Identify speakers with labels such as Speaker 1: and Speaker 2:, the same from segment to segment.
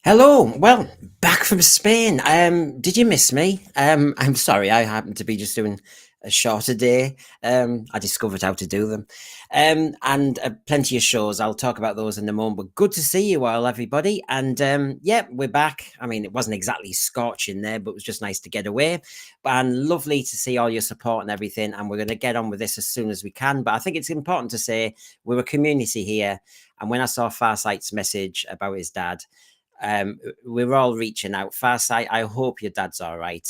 Speaker 1: Hello, well, back from Spain. Did you miss me? I'm sorry, I happened to be just doing a shorter day. I discovered how to do them. And plenty of shows. I'll talk about those in a moment. But good to see you all, everybody. And yeah, we're back. I mean, it wasn't exactly scorching there, but it was just nice to get away. And lovely to see all your support and everything. And we're going to get on with this as soon as we can. But I think it's important to say we're a community here. And when I saw Farsight's message about his dad, we're all reaching out. Farsight, I hope your dad's all right.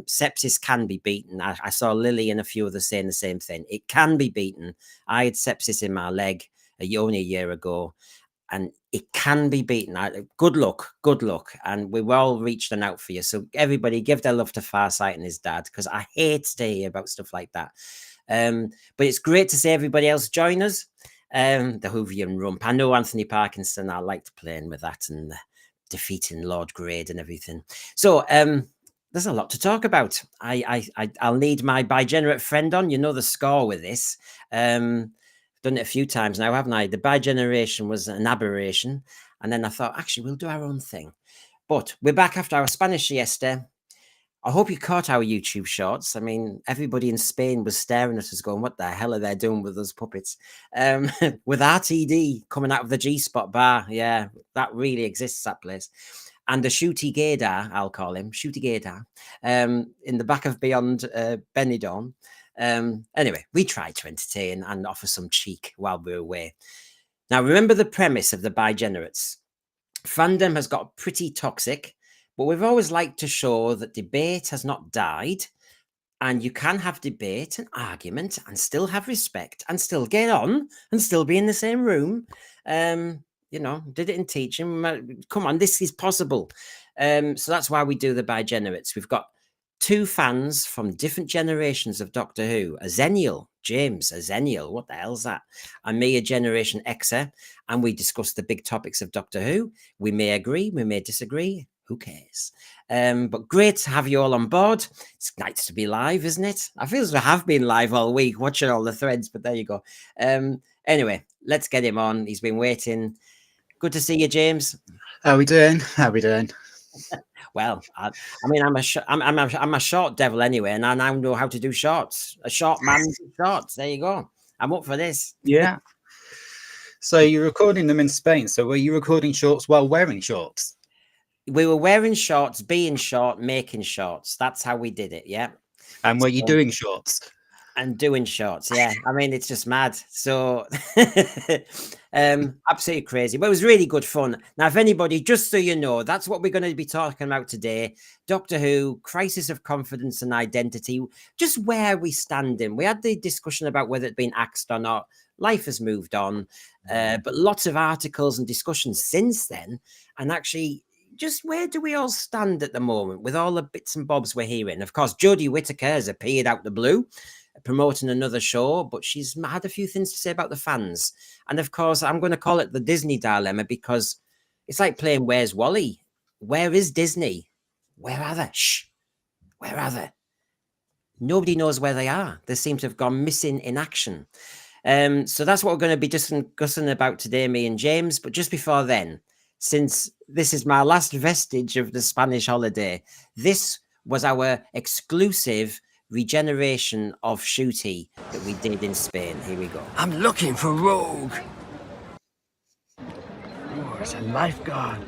Speaker 1: Sepsis can be beaten. I saw Lily and a few others saying the same thing. It can be beaten. I had sepsis in my leg only a year ago, and it can be beaten. Good luck, and we were all reaching out for you. So everybody, give their love to Farsight and his dad, because I hate to hear about stuff like that. But it's great to see everybody else join us. The Whovian rump. I know Anthony Parkinson. I liked playing with that and defeating Lord Grade and everything. So there's a lot to talk about. I'll need my Bigenerate friend on. You know the score with this. Done it a few times now, haven't I? The Bigeneration was an aberration. And then I thought, actually, we'll do our own thing. But we're back after our Spanish siesta. I hope you caught our YouTube shorts. I mean, everybody in Spain was staring at us going, what the hell are they doing with those puppets? With RTD coming out of the G-Spot bar. Yeah, that really exists, that place. And the Shooty Gaydar, I'll call him, Shooty Gaydar, in the back of Beyond Benidorm. Anyway, we tried to entertain and offer some cheek while we were away. Now, remember the premise of the Bigenerates. Fandom has got pretty toxic, but we've always liked to show that debate has not died, and you can have debate and argument and still have respect and still get on and still be in the same room. You know, did it in teaching. Come on, this is possible. So that's why we do the Bigenerates. We've got two fans from different generations of Doctor Who. A Zennial, James, a Zennial, what the hell's that? And me, a Generation Xer, and we discuss the big topics of Doctor Who. We may agree, we may disagree. Who cares? But great to have you all on board. It's nice to be live, isn't it? I feel as though I have been live all week watching all the threads, but there you go. Anyway, let's get him on. He's been waiting. Good to see you, James.
Speaker 2: How are we doing? How are we doing?
Speaker 1: Well, I mean, I'm a short devil anyway, and I now know how to do shorts. A short man shorts. There you go. I'm up for this.
Speaker 2: Yeah. So you're recording them in Spain. So were you recording shorts while wearing shorts?
Speaker 1: We were wearing shorts, being short, making shorts. That's how we did it. Yeah.
Speaker 2: And were you doing shorts?
Speaker 1: And doing shorts. Yeah. I mean, it's just mad. So absolutely crazy. But it was really good fun. Now, if anybody, just so you know, that's what we're going to be talking about today. Doctor Who, crisis of confidence and identity, just where we stand in. We had the discussion about whether it'd been axed or not. Life has moved on. But lots of articles and discussions since then. And actually, just where do we all stand at the moment with all the bits and bobs we're hearing? Of course, Jodie Whittaker has appeared out the blue, promoting another show, but she's had a few things to say about the fans. And of course, I'm going to call it the Disney dilemma, because it's like playing Where's Wally? Where is Disney? Where are they? Shh. Where are they? nobody knows where they are. They seem to have gone missing in action. So that's what we're going to be discussing about today, me and James. But just before then, since this is my last vestige of the Spanish holiday, this was our exclusive regeneration of Shooty that we did in Spain. Here we go.
Speaker 3: I'm looking for Rogue. Oh, it's a lifeguard.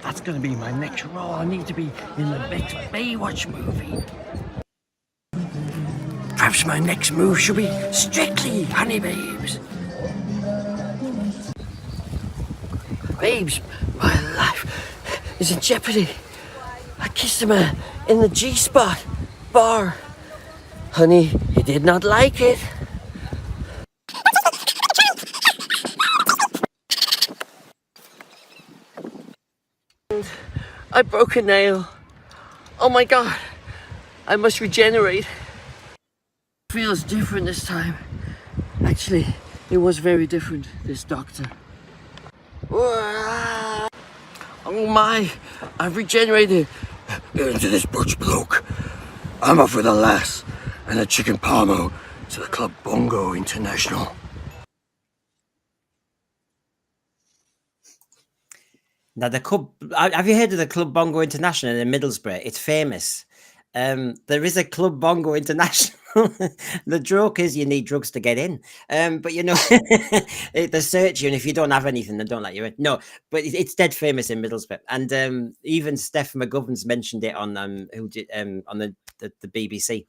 Speaker 3: That's going to be my next role. I need to be in the next Baywatch movie. Perhaps my next move should be strictly honey babes. Babes, my life is in jeopardy. I kissed him in the G-spot bar. Honey, he did not like it. I broke a nail. Oh my god, I must regenerate. Feels different this time. Actually, it was very different, this doctor. Oh my, I've regenerated. Get into this butch bloke. I'm off with a lass and a chicken palmo to the Club Bongo International.
Speaker 1: Now, the club, have you heard of the Club Bongo International in Middlesbrough? It's famous. There is a Club Bongo International. The joke is you need drugs to get in. But you know, they search you, and if you don't have anything, they don't let you in. No, but it's dead famous in Middlesbrough. And even Steph McGovern's mentioned it on on the BBC.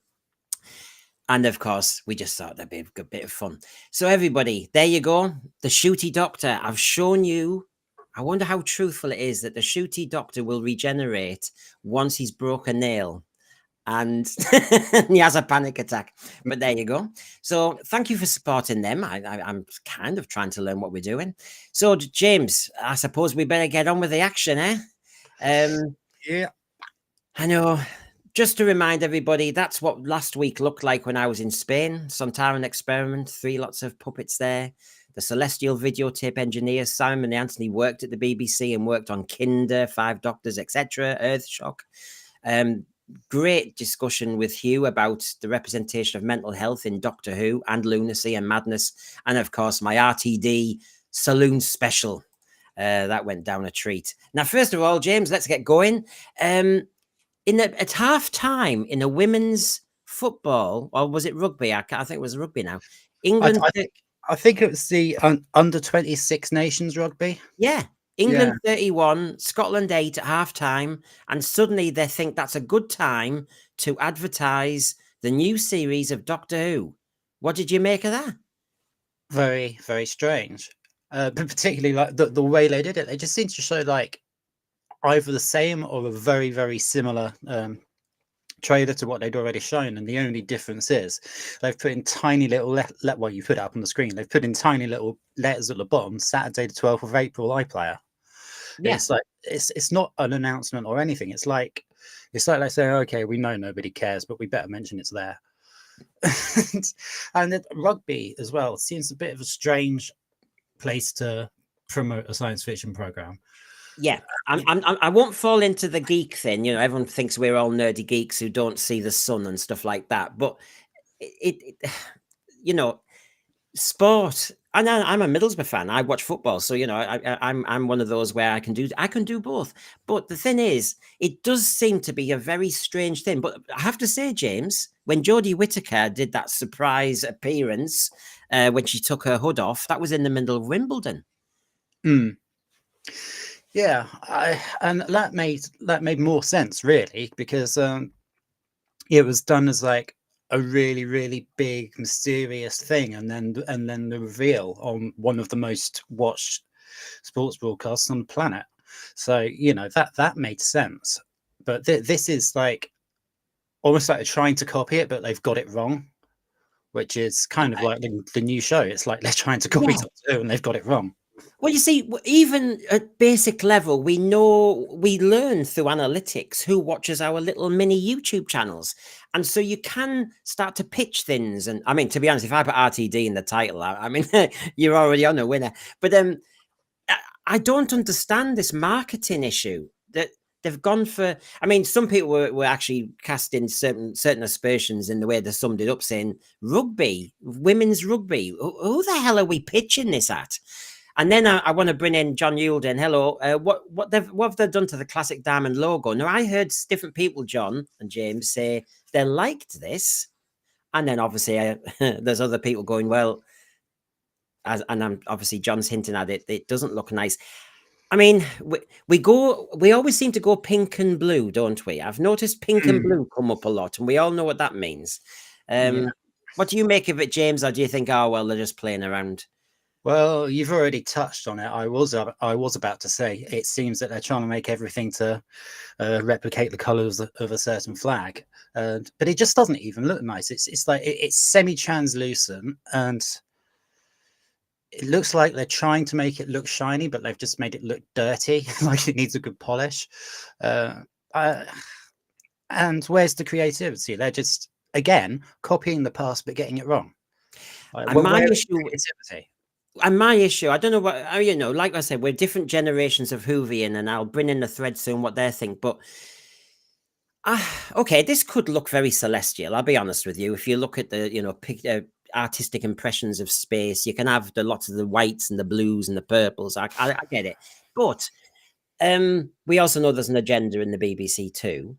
Speaker 1: And of course, we just thought that'd be a good bit of fun. So everybody, there you go. The Shooty Doctor. I've shown you. I wonder how truthful it is that the Shooty Doctor will regenerate once he's broke a nail and he has a panic attack. But there you go. So thank you for supporting them. I'm kind of trying to learn what we're doing. So James, I suppose we better get on with the action, eh?
Speaker 2: Yeah.
Speaker 1: I know. Just to remind everybody, that's what last week looked like when I was in Spain. Sontaran experiment, 3 lots of puppets there. The Celestial videotape engineer, Simon Anthony, worked at the BBC and worked on Kinder, 5 Doctors, etc., Earthshock. Great discussion with Hugh about the representation of mental health in Doctor Who and lunacy and madness. And of course, my RTD saloon special. That went down a treat. Now, first of all, James, let's get going. At half time in a women's football, or was it rugby? I think it was rugby now. England.
Speaker 2: I think it was the under 26 nations rugby.
Speaker 1: Yeah. England 31, Scotland 8 at half time. And suddenly they think that's a good time to advertise the new series of Doctor Who. What did you make of that?
Speaker 2: Very, very strange. But particularly like the way they did it. They just seemed to show like either the same or a very, very similar trailer to what they'd already shown, and the only difference is they've put in tiny little well, you put it up on the screen, they've put in tiny little letters at the bottom, Saturday the 12th of April iPlayer. Yeah. It's like it's not an announcement or anything. It's like they say, okay, we know nobody cares, but we better mention it's there. And the rugby as well seems a bit of a strange place to promote a science fiction program.
Speaker 1: Yeah, I won't fall into the geek thing. You know, everyone thinks we're all nerdy geeks who don't see the sun and stuff like that. But it you know, sport. And I'm a Middlesbrough fan. I watch football, so you know, I'm one of those where I can do both. But the thing is, it does seem to be a very strange thing. But I have to say, James, when Jodie Whittaker did that surprise appearance when she took her hood off, that was in the middle of Wimbledon.
Speaker 2: Yeah, and that made more sense really, because it was done as like a really, really big mysterious thing, and then the reveal on one of the most watched sports broadcasts on the planet. So you know that made sense. But this is like almost like they're trying to copy it, but they've got it wrong, which is kind of like the new show. It's like they're trying to copy Doctor Who and they've got it wrong.
Speaker 1: Well, you see, even at basic level, we learn through analytics who watches our little mini YouTube channels. And so you can start to pitch things. And I mean, to be honest, if I put RTD in the title, I mean, you're already on a winner. But I don't understand this marketing issue that they've gone for. I mean, some people were actually casting certain aspersions in the way they summed it up, saying rugby, women's rugby. Who the hell are we pitching this at? And then I want to bring in John Yulden. Hello. What have they done to the classic diamond logo? Now I heard different people, John and James, say they liked this, and then obviously there's other people going, well, and I'm obviously John's hinting at it. It doesn't look nice. I mean, we always seem to go pink and blue, don't we? I've noticed pink and blue come up a lot, and we all know what that means. What do you make of it, James? Or do you think, oh well, they're just playing around?
Speaker 2: Well, you've already touched on it. I was about to say it seems that they're trying to make everything to replicate the colours of a certain flag, but it just doesn't even look nice. It's like it's semi-translucent, and it looks like they're trying to make it look shiny, but they've just made it look dirty, like it needs a good polish. And where's the creativity? They're just again copying the past but getting it wrong.
Speaker 1: And my issue, I don't know what, like I said, we're different generations of Whovian, and I'll bring in the thread soon what they think. But okay, this could look very celestial. I'll be honest with you. If you look at the artistic impressions of space, you can have lots of the whites and the blues and the purples. I get it, but we also know there's an agenda in the BBC too.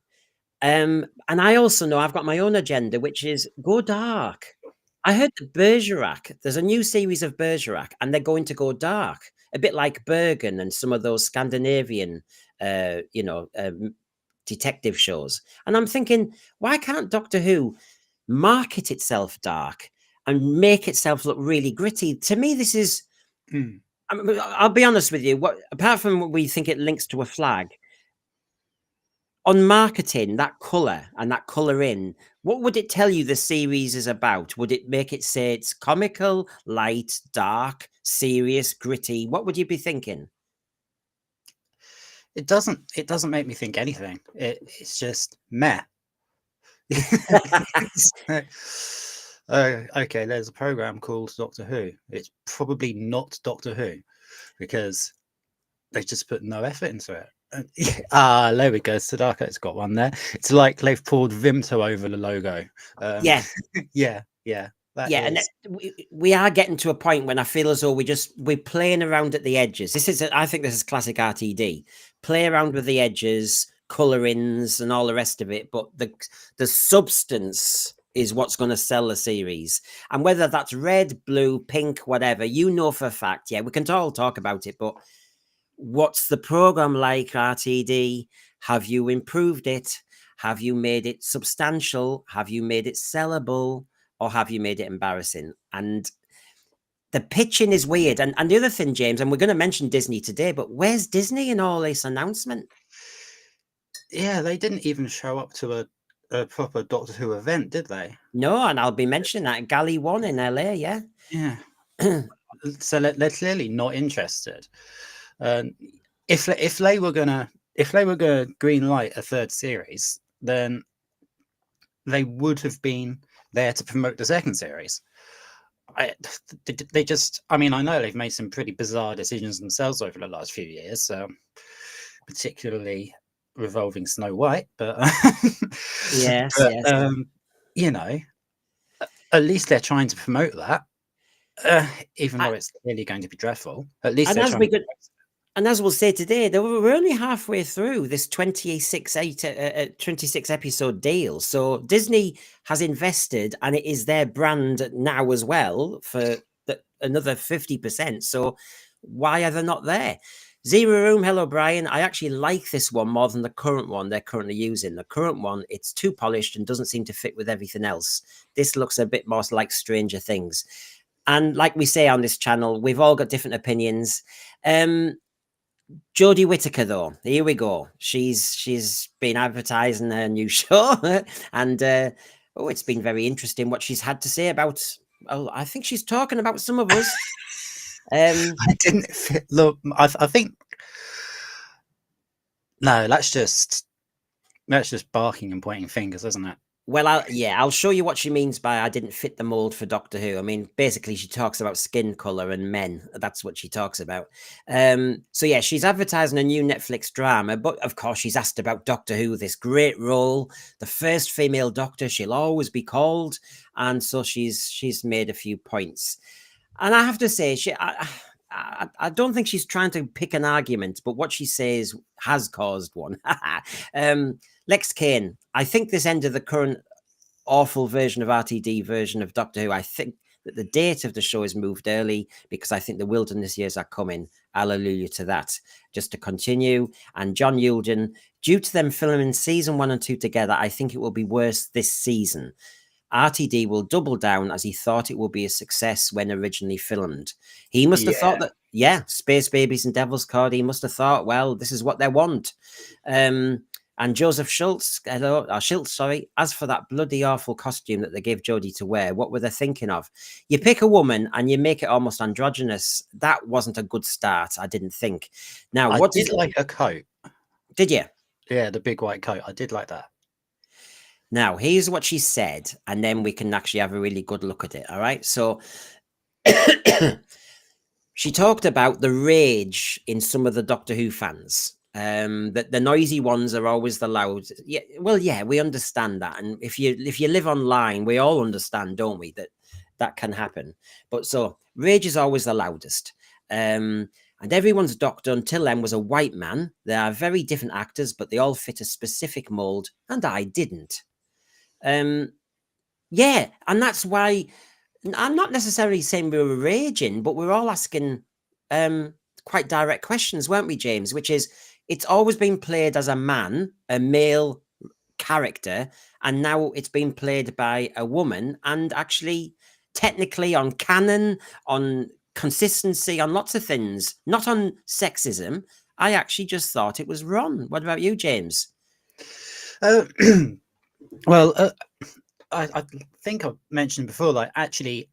Speaker 1: And I also know I've got my own agenda, which is go dark. I heard the Bergerac, there's a new series of Bergerac, and they're going to go dark, a bit like Bergen and some of those Scandinavian, detective shows. And I'm thinking, why can't Doctor Who market itself dark and make itself look really gritty? To me, this is, I'll be honest with you, apart from what we think it links to a flag, on marketing, that colour and that colouring, what would it tell you the series is about? Would it make it say it's comical, light, dark, serious, gritty? What would you be thinking?
Speaker 2: It doesn't make me think anything. It's just meh. Okay, there's a program called Doctor Who. It's probably not Doctor Who because they just put no effort into it. There we go. Sadako's got one there. It's like they've poured Vimto over the logo.
Speaker 1: Yeah.
Speaker 2: And
Speaker 1: we are getting to a point when I feel as though we're playing around at the edges. I think this is classic RTD. Play around with the edges, colorings, and all the rest of it. But the substance is what's going to sell the series. And whether that's red, blue, pink, whatever, for a fact. Yeah, we can all talk about it, but what's the program like, RTD? Have you improved it? Have you made it substantial? Have you made it sellable? Or have you made it embarrassing? And the pitching is weird. And the other thing, James, and we're going to mention Disney today, but where's Disney in all this announcement?
Speaker 2: Yeah, they didn't even show up to a proper Doctor Who event, did they?
Speaker 1: No, and I'll be mentioning that Galley 1 in LA, yeah.
Speaker 2: Yeah. So they're clearly not interested. If they were gonna green light a third series, then they would have been there to promote the second series. I know they've made some pretty bizarre decisions themselves over the last few years, particularly revolving Snow White, but
Speaker 1: yes.
Speaker 2: At least they're trying to promote that, even though it's clearly going to be dreadful. At least they're trying.
Speaker 1: And as we'll say today, we're only halfway through this 26 episode deal. So Disney has invested, and it is their brand now as well for another 50%. So why are they not there? Zero Room, hello, Brian. I actually like this one more than the current one they're currently using. The current one, it's too polished and doesn't seem to fit with everything else. This looks a bit more like Stranger Things. And like we say on this channel, we've all got different opinions. Jodie Whittaker, though, here we go. She's been advertising her new show, and it's been very interesting what she's had to say about. Oh, I think she's talking about some of us.
Speaker 2: I didn't look. I think no. That's just barking and pointing fingers, isn't it?
Speaker 1: Well, I'll show you what she means by I didn't fit the mold for Doctor Who. I mean, basically, she talks about skin color and men. That's what she talks about. So yeah, she's advertising a new Netflix drama, but of course, she's asked about Doctor Who, this great role, the first female Doctor she'll always be called, and so she's made a few points. And I have to say, I don't think she's trying to pick an argument, but what she says has caused one. Lex Kane, I think this ended the current awful version of RTD version of Doctor Who. I think that the date of the show is moved early because I think the wilderness years are coming. Hallelujah to that. Just to continue. And John Yulden, due to them filming season 1 and 2 together, I think it will be worse this season. RTD will double down as he thought it would be a success when originally filmed. He must have thought that, Space Babies and Devil's Card, he must have thought, well, this is what they want. And Joseph Schultz, as for that bloody awful costume that they gave Jodie to wear, what were they thinking of? You pick a woman and you make it almost androgynous. That wasn't a good start, I didn't think. Now,
Speaker 2: I did like her coat.
Speaker 1: Did you?
Speaker 2: Yeah, the big white coat. I did like that.
Speaker 1: Now, here's what she said, and then we can actually have a really good look at it, all right? So she talked about the rage in some of the Doctor Who fans. That the noisy ones are always the loud. Yeah, well, yeah, we understand that, and if you live online, we all understand, don't we, that can happen. But so rage is always the loudest. And everyone's Doctor until then was a white man. They are very different actors, but they all fit a specific mold, and I didn't. Yeah, and that's why I'm not necessarily saying we were raging, but we're all asking quite direct questions, weren't we, James? Which is, it's always been played as a man, a male character, and now it's been played by a woman. And actually, technically, on canon, on consistency, on lots of things, not on sexism, I actually just thought it was wrong. What about you, James?
Speaker 2: Well, I think I've mentioned before, like actually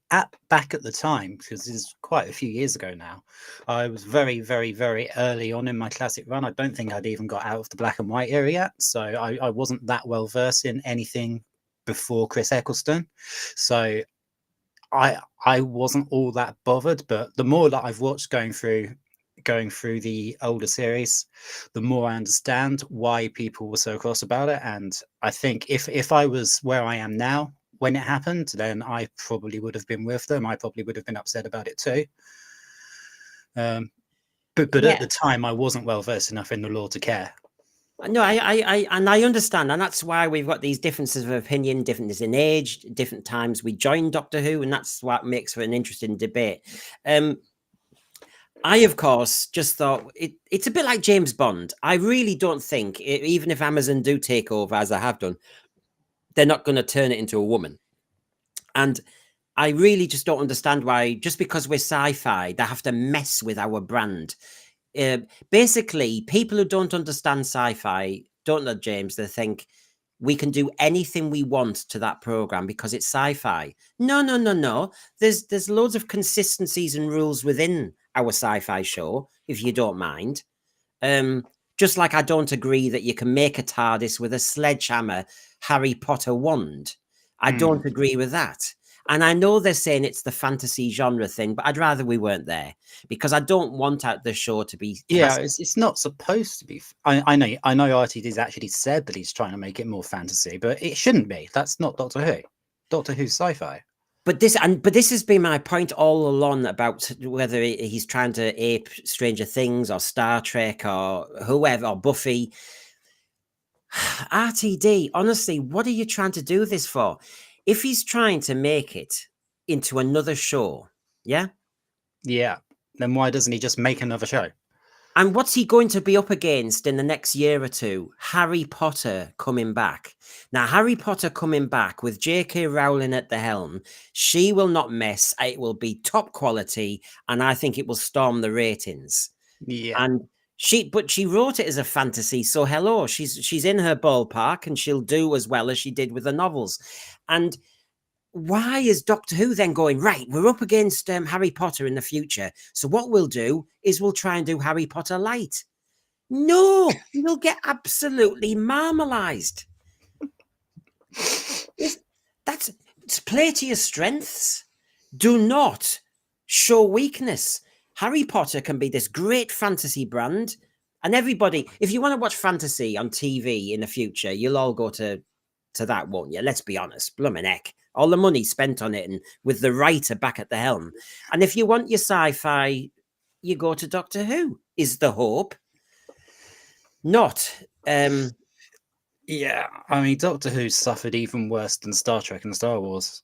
Speaker 2: back at the time, because this is quite a few years ago now, I was very, very, very early on in my classic run. I don't think I'd even got out of the black and white era yet. So I wasn't that well versed in anything before Chris Eccleston. So I wasn't all that bothered, but the more that I've watched going through the older series, the more I understand why people were so cross about it. And I think if I was where I am now when it happened, then I probably would have been with them. I probably would have been upset about it too. But at the time, I wasn't well versed enough in the law to care.
Speaker 1: No, I understand, and that's why we've got these differences of opinion, differences in age, different times we joined Doctor Who, and that's what makes for an interesting debate. I, of course, just thought it's a bit like James Bond. I really don't think, even if Amazon do take over, as I have done, they're not going to turn it into a woman. And I really just don't understand why, just because we're sci-fi, they have to mess with our brand. Basically, people who don't understand sci-fi, don't know, James, they think we can do anything we want to that program because it's sci-fi. No. There's loads of consistencies and rules within our sci-fi show, if you don't mind. Just like I don't agree that you can make a TARDIS with a sledgehammer Harry Potter wand. I don't agree with that. And I know they're saying it's the fantasy genre thing, but I'd rather we weren't there because I don't want the show to be.
Speaker 2: Yeah, it's not supposed to be. I know Rtd'S actually said that he's trying to make it more fantasy, but it shouldn't be. That's not Doctor Who. Doctor Who's sci-fi.
Speaker 1: But this has been my point all along about whether he's trying to ape Stranger Things or Star Trek or whoever or Buffy. RTD, honestly, what are you trying to do this for? If he's trying to make it into another show, yeah,
Speaker 2: then why doesn't he just make another show?
Speaker 1: And what's he going to be up against in the next year or two? Harry Potter coming back. Now, Harry Potter coming back with J.K. Rowling at the helm, she will not mess. It will be top quality, and I think it will storm the ratings.
Speaker 2: Yeah.
Speaker 1: And she wrote it as a fantasy, so hello, she's in her ballpark, and she'll do as well as she did with the novels. And why is Doctor Who then going, right, we're up against Harry Potter in the future, so what we'll do is we'll try and do Harry Potter light? No, you'll get absolutely marmalized. That's play to your strengths. Do not show weakness. Harry Potter can be this great fantasy brand, and everybody, if you want to watch fantasy on TV in the future, you'll all go to that, won't you? Let's be honest, blooming heck. All the money spent on it, and with the writer back at the helm. And if you want your sci-fi, you go to Doctor Who, is the hope. Not
Speaker 2: Yeah, I mean, Doctor Who suffered even worse than Star Trek and Star Wars.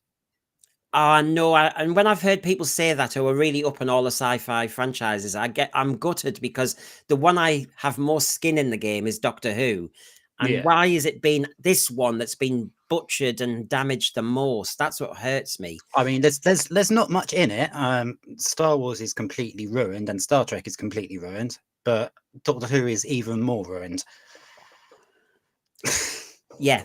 Speaker 1: No, and when I've heard people say that who are really up on all the sci-fi franchises, I'm gutted, because the one I have more skin in the game is Doctor Who. And
Speaker 2: Yeah.
Speaker 1: why is it been this one that's been butchered and damaged the most? That's what hurts me.
Speaker 2: I mean, there's not much in it. Star Wars is completely ruined, and Star Trek is completely ruined, but Doctor Who is even more ruined.
Speaker 1: Yeah.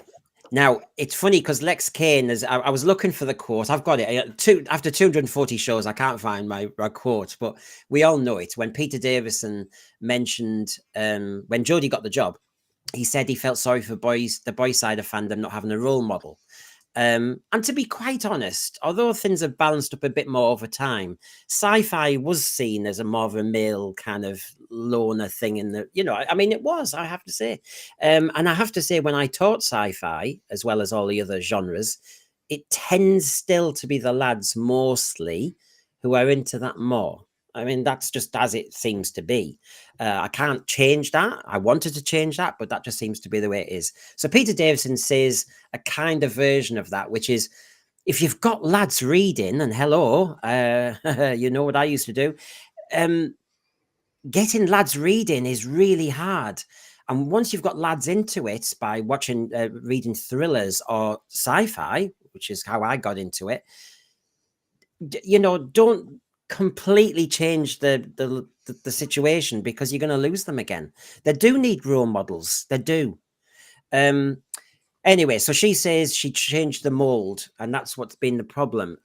Speaker 1: Now, it's funny because Lex Kane I was looking for the quote. I've got it. After 240 shows, I can't find my quote, but we all know it. When Peter Davison mentioned, when Jodie got the job, he said he felt sorry for the boy side of fandom not having a role model. And to be quite honest, although things have balanced up a bit more over time, sci-fi was seen as a more of a male kind of loner thing in the, I mean, it was, I have to say. And I have to say, when I taught sci-fi, as well as all the other genres, it tends still to be the lads mostly who are into that more. I mean, that's just as it seems to be. I can't change that. I wanted to change that, but that just seems to be the way it is. So Peter Davison says a kind of version of that, which is, if you've got lads reading, and hello, you know what I used to do, getting lads reading is really hard. And once you've got lads into it by reading thrillers or sci-fi, which is how I got into it, don't completely change the situation, because you're going to lose them again. They do need role models. They do. Anyway, so she says she changed the mold, and that's what's been the problem.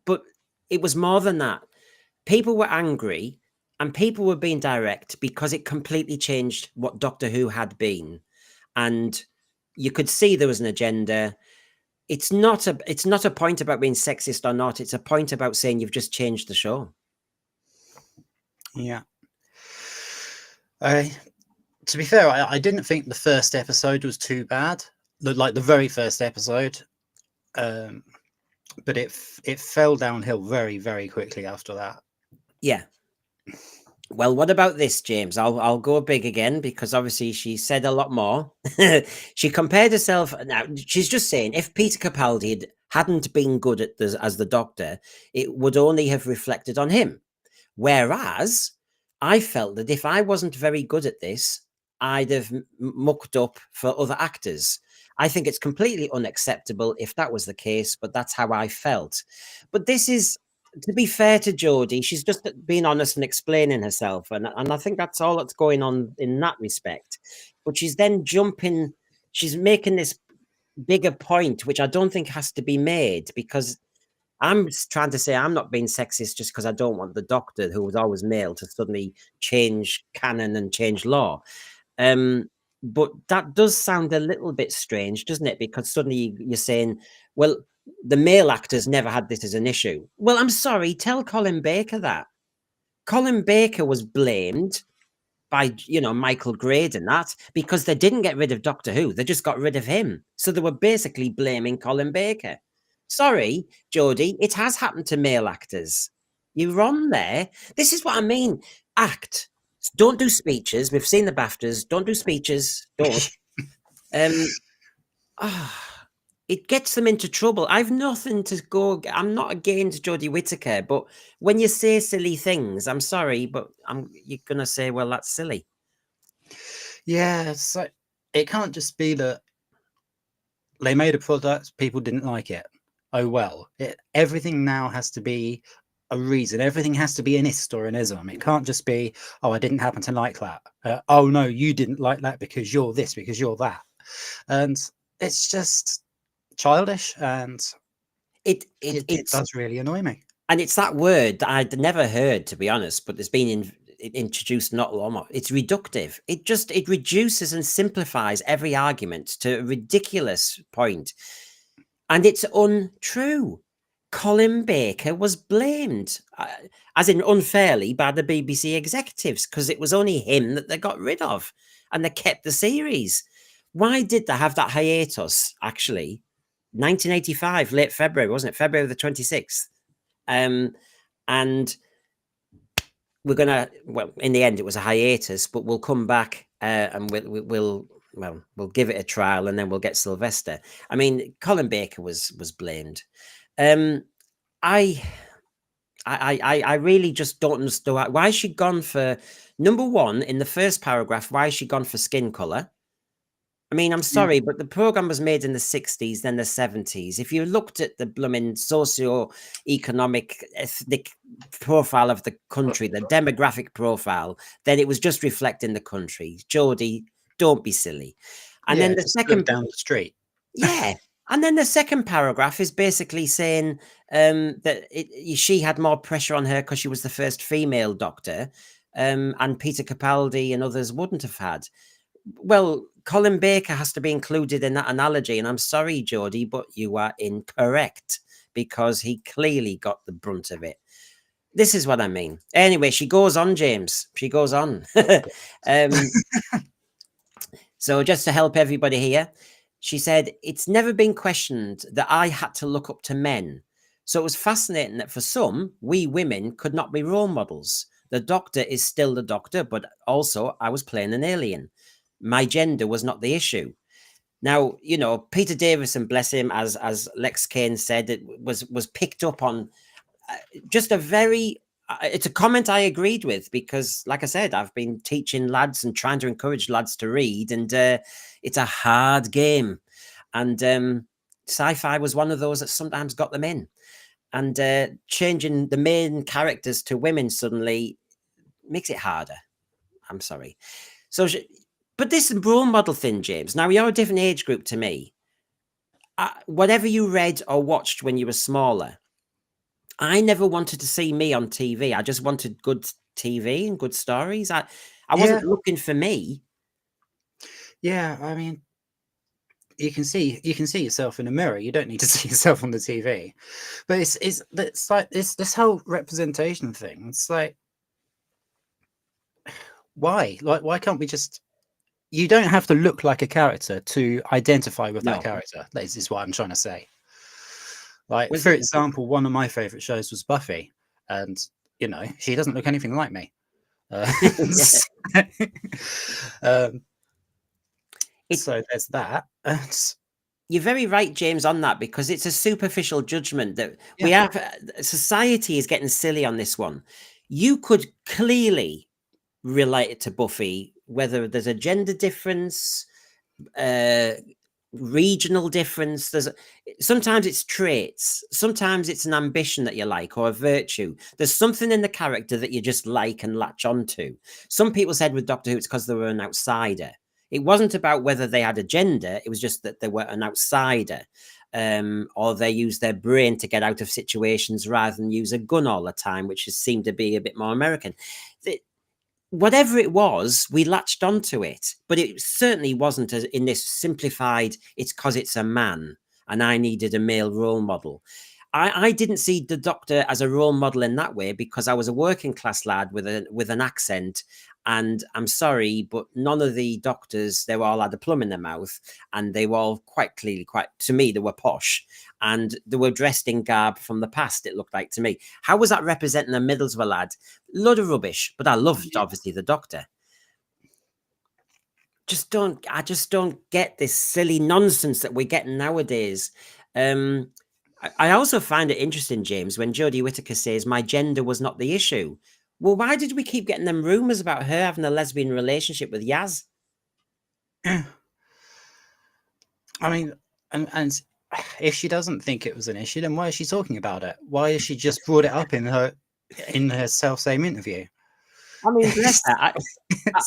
Speaker 1: But it was more than that. People were angry, and people were being direct, because it completely changed what Doctor Who had been. And you could see there was an agenda. It's not a point about being sexist or not. It's a point about saying you've just changed the show.
Speaker 2: Yeah. To be fair, I didn't think the first episode was too bad, like the very first episode, but it fell downhill very, very quickly after that.
Speaker 1: Yeah. Well, what about this, James? I'll go big again, because obviously she said a lot more. She compared herself. Now she's just saying, if Peter Capaldi hadn't been good at as the Doctor, it would only have reflected on him. Whereas I felt that if I wasn't very good at this, I'd have mucked up for other actors. I think it's completely unacceptable if that was the case, but that's how I felt. But this is, to be fair to Jodie, she's just being honest and explaining herself. And I think that's all that's going on in that respect. But she's then she's making this bigger point, which I don't think has to be made, because I'm trying to say I'm not being sexist just because I don't want the Doctor, who was always male, to suddenly change canon and change law. But that does sound a little bit strange, doesn't it? Because suddenly you're saying, well, the male actors never had this as an issue. Well, I'm sorry, tell Colin Baker that. Colin Baker was blamed by, Michael Grade and that, because they didn't get rid of Doctor Who. They just got rid of him. So they were basically blaming Colin Baker. Sorry, Jodie, it has happened to male actors. You're wrong there. This is what I mean. Act. Don't do speeches. We've seen the BAFTAs. Don't do speeches. Don't. It gets them into trouble. I've nothing to go. I'm not against Jodie Whittaker, but when you say silly things, I'm sorry, but you're gonna say, well, that's silly.
Speaker 2: Yeah, so it can't just be that they made a product, people didn't like it. Oh well. Everything now has to be a reason. Everything has to be an ist or an ism. It can't just be, oh, I didn't happen to like that. Oh no, you didn't like that because you're this, because you're that. And it's just childish, and it does really annoy me.
Speaker 1: And it's that word that I'd never heard, to be honest, but it's been introduced not long ago. It's reductive. It reduces and simplifies every argument to a ridiculous point. And it's untrue. Colin Baker was blamed, as in unfairly, by the BBC executives because it was only him that they got rid of and they kept the series. Why did they have that hiatus, actually? 1985, late February, wasn't it? February the 26th. And we're going to, well, in the end, it was a hiatus, but we'll come back and we'll give it a trial and then we'll get Sylvester. I mean, Colin Baker was blamed. I really just don't understand why she gone for number one in the first paragraph. Why is she gone for skin color? I mean, I'm sorry, but the program was made in the 60s, then the 70s. If you looked at the blooming socio-economic, ethnic profile of the country, the demographic profile, then it was just reflecting the country. Jodie, don't be silly. And then the second
Speaker 2: down the street.
Speaker 1: Yeah. And then the second paragraph is basically saying that she had more pressure on her because she was the first female doctor, and Peter Capaldi and others wouldn't have had. Well, Colin Baker has to be included in that analogy. And I'm sorry, Jodie, but you are incorrect because he clearly got the brunt of it. This is what I mean. Anyway, she goes on, James. She goes on. So just to help everybody here, she said, it's never been questioned that I had to look up to men. So it was fascinating that for some, we women could not be role models. The doctor is still the doctor, but also I was playing an alien. My gender was not the issue. Now, you know, Peter Davison, bless him, as Lex Kane said, it was picked up on just a very, it's a comment I agreed with because, like I said, I've been teaching lads and trying to encourage lads to read, and it's a hard game. And sci-fi was one of those that sometimes got them in. And changing the main characters to women suddenly makes it harder. I'm sorry. So, but this role model thing, James, now you're a different age group to me. Whatever you read or watched when you were smaller, I never wanted to see me on TV. I just wanted good TV and good stories. I wasn't looking for me.
Speaker 2: Yeah, I mean, you can see yourself in a mirror. You don't need to see yourself on the TV. But it's like this whole representation thing. It's like, why? Like, why can't we just? You don't have to look like a character to identify with that character. That is what I'm trying to say. Like, for example, one of my favorite shows was Buffy, and you know, she doesn't look anything like me. So there's that.
Speaker 1: You're very right, James, on that, because it's a superficial judgment that we have. Society is getting silly on this one. You could clearly relate it to Buffy, whether there's a gender difference, regional difference. Sometimes it's traits, sometimes it's an ambition that you like or a virtue. There's something in the character that you just like and latch onto. Some people said with Doctor Who it's because they were an outsider. It wasn't about whether they had a gender, it was just that they were an outsider, or they used their brain to get out of situations rather than use a gun all the time, which seemed to be a bit more American. Whatever it was, we latched onto it, but it certainly wasn't in this simplified, it's because it's a man and I needed a male role model. I didn't see the Doctor as a role model in that way because I was a working class lad with an accent. And I'm sorry, but none of the doctors, they all had a plum in their mouth, and they were all quite clearly, to me, they were posh, and they were dressed in garb from the past, it looked like to me. How was that representing a Middlesbrough lad? Load of rubbish, but I loved, obviously, the Doctor. I just don't get this silly nonsense that we're getting nowadays. I also find it interesting, James, when Jodie Whittaker says my gender was not the issue. Well, why did we keep getting them rumors about her having a lesbian relationship with Yaz?
Speaker 2: I mean, and if she doesn't think it was an issue, then why is she talking about it? Why has she just brought it up in her self-same interview?
Speaker 1: I mean, bless her.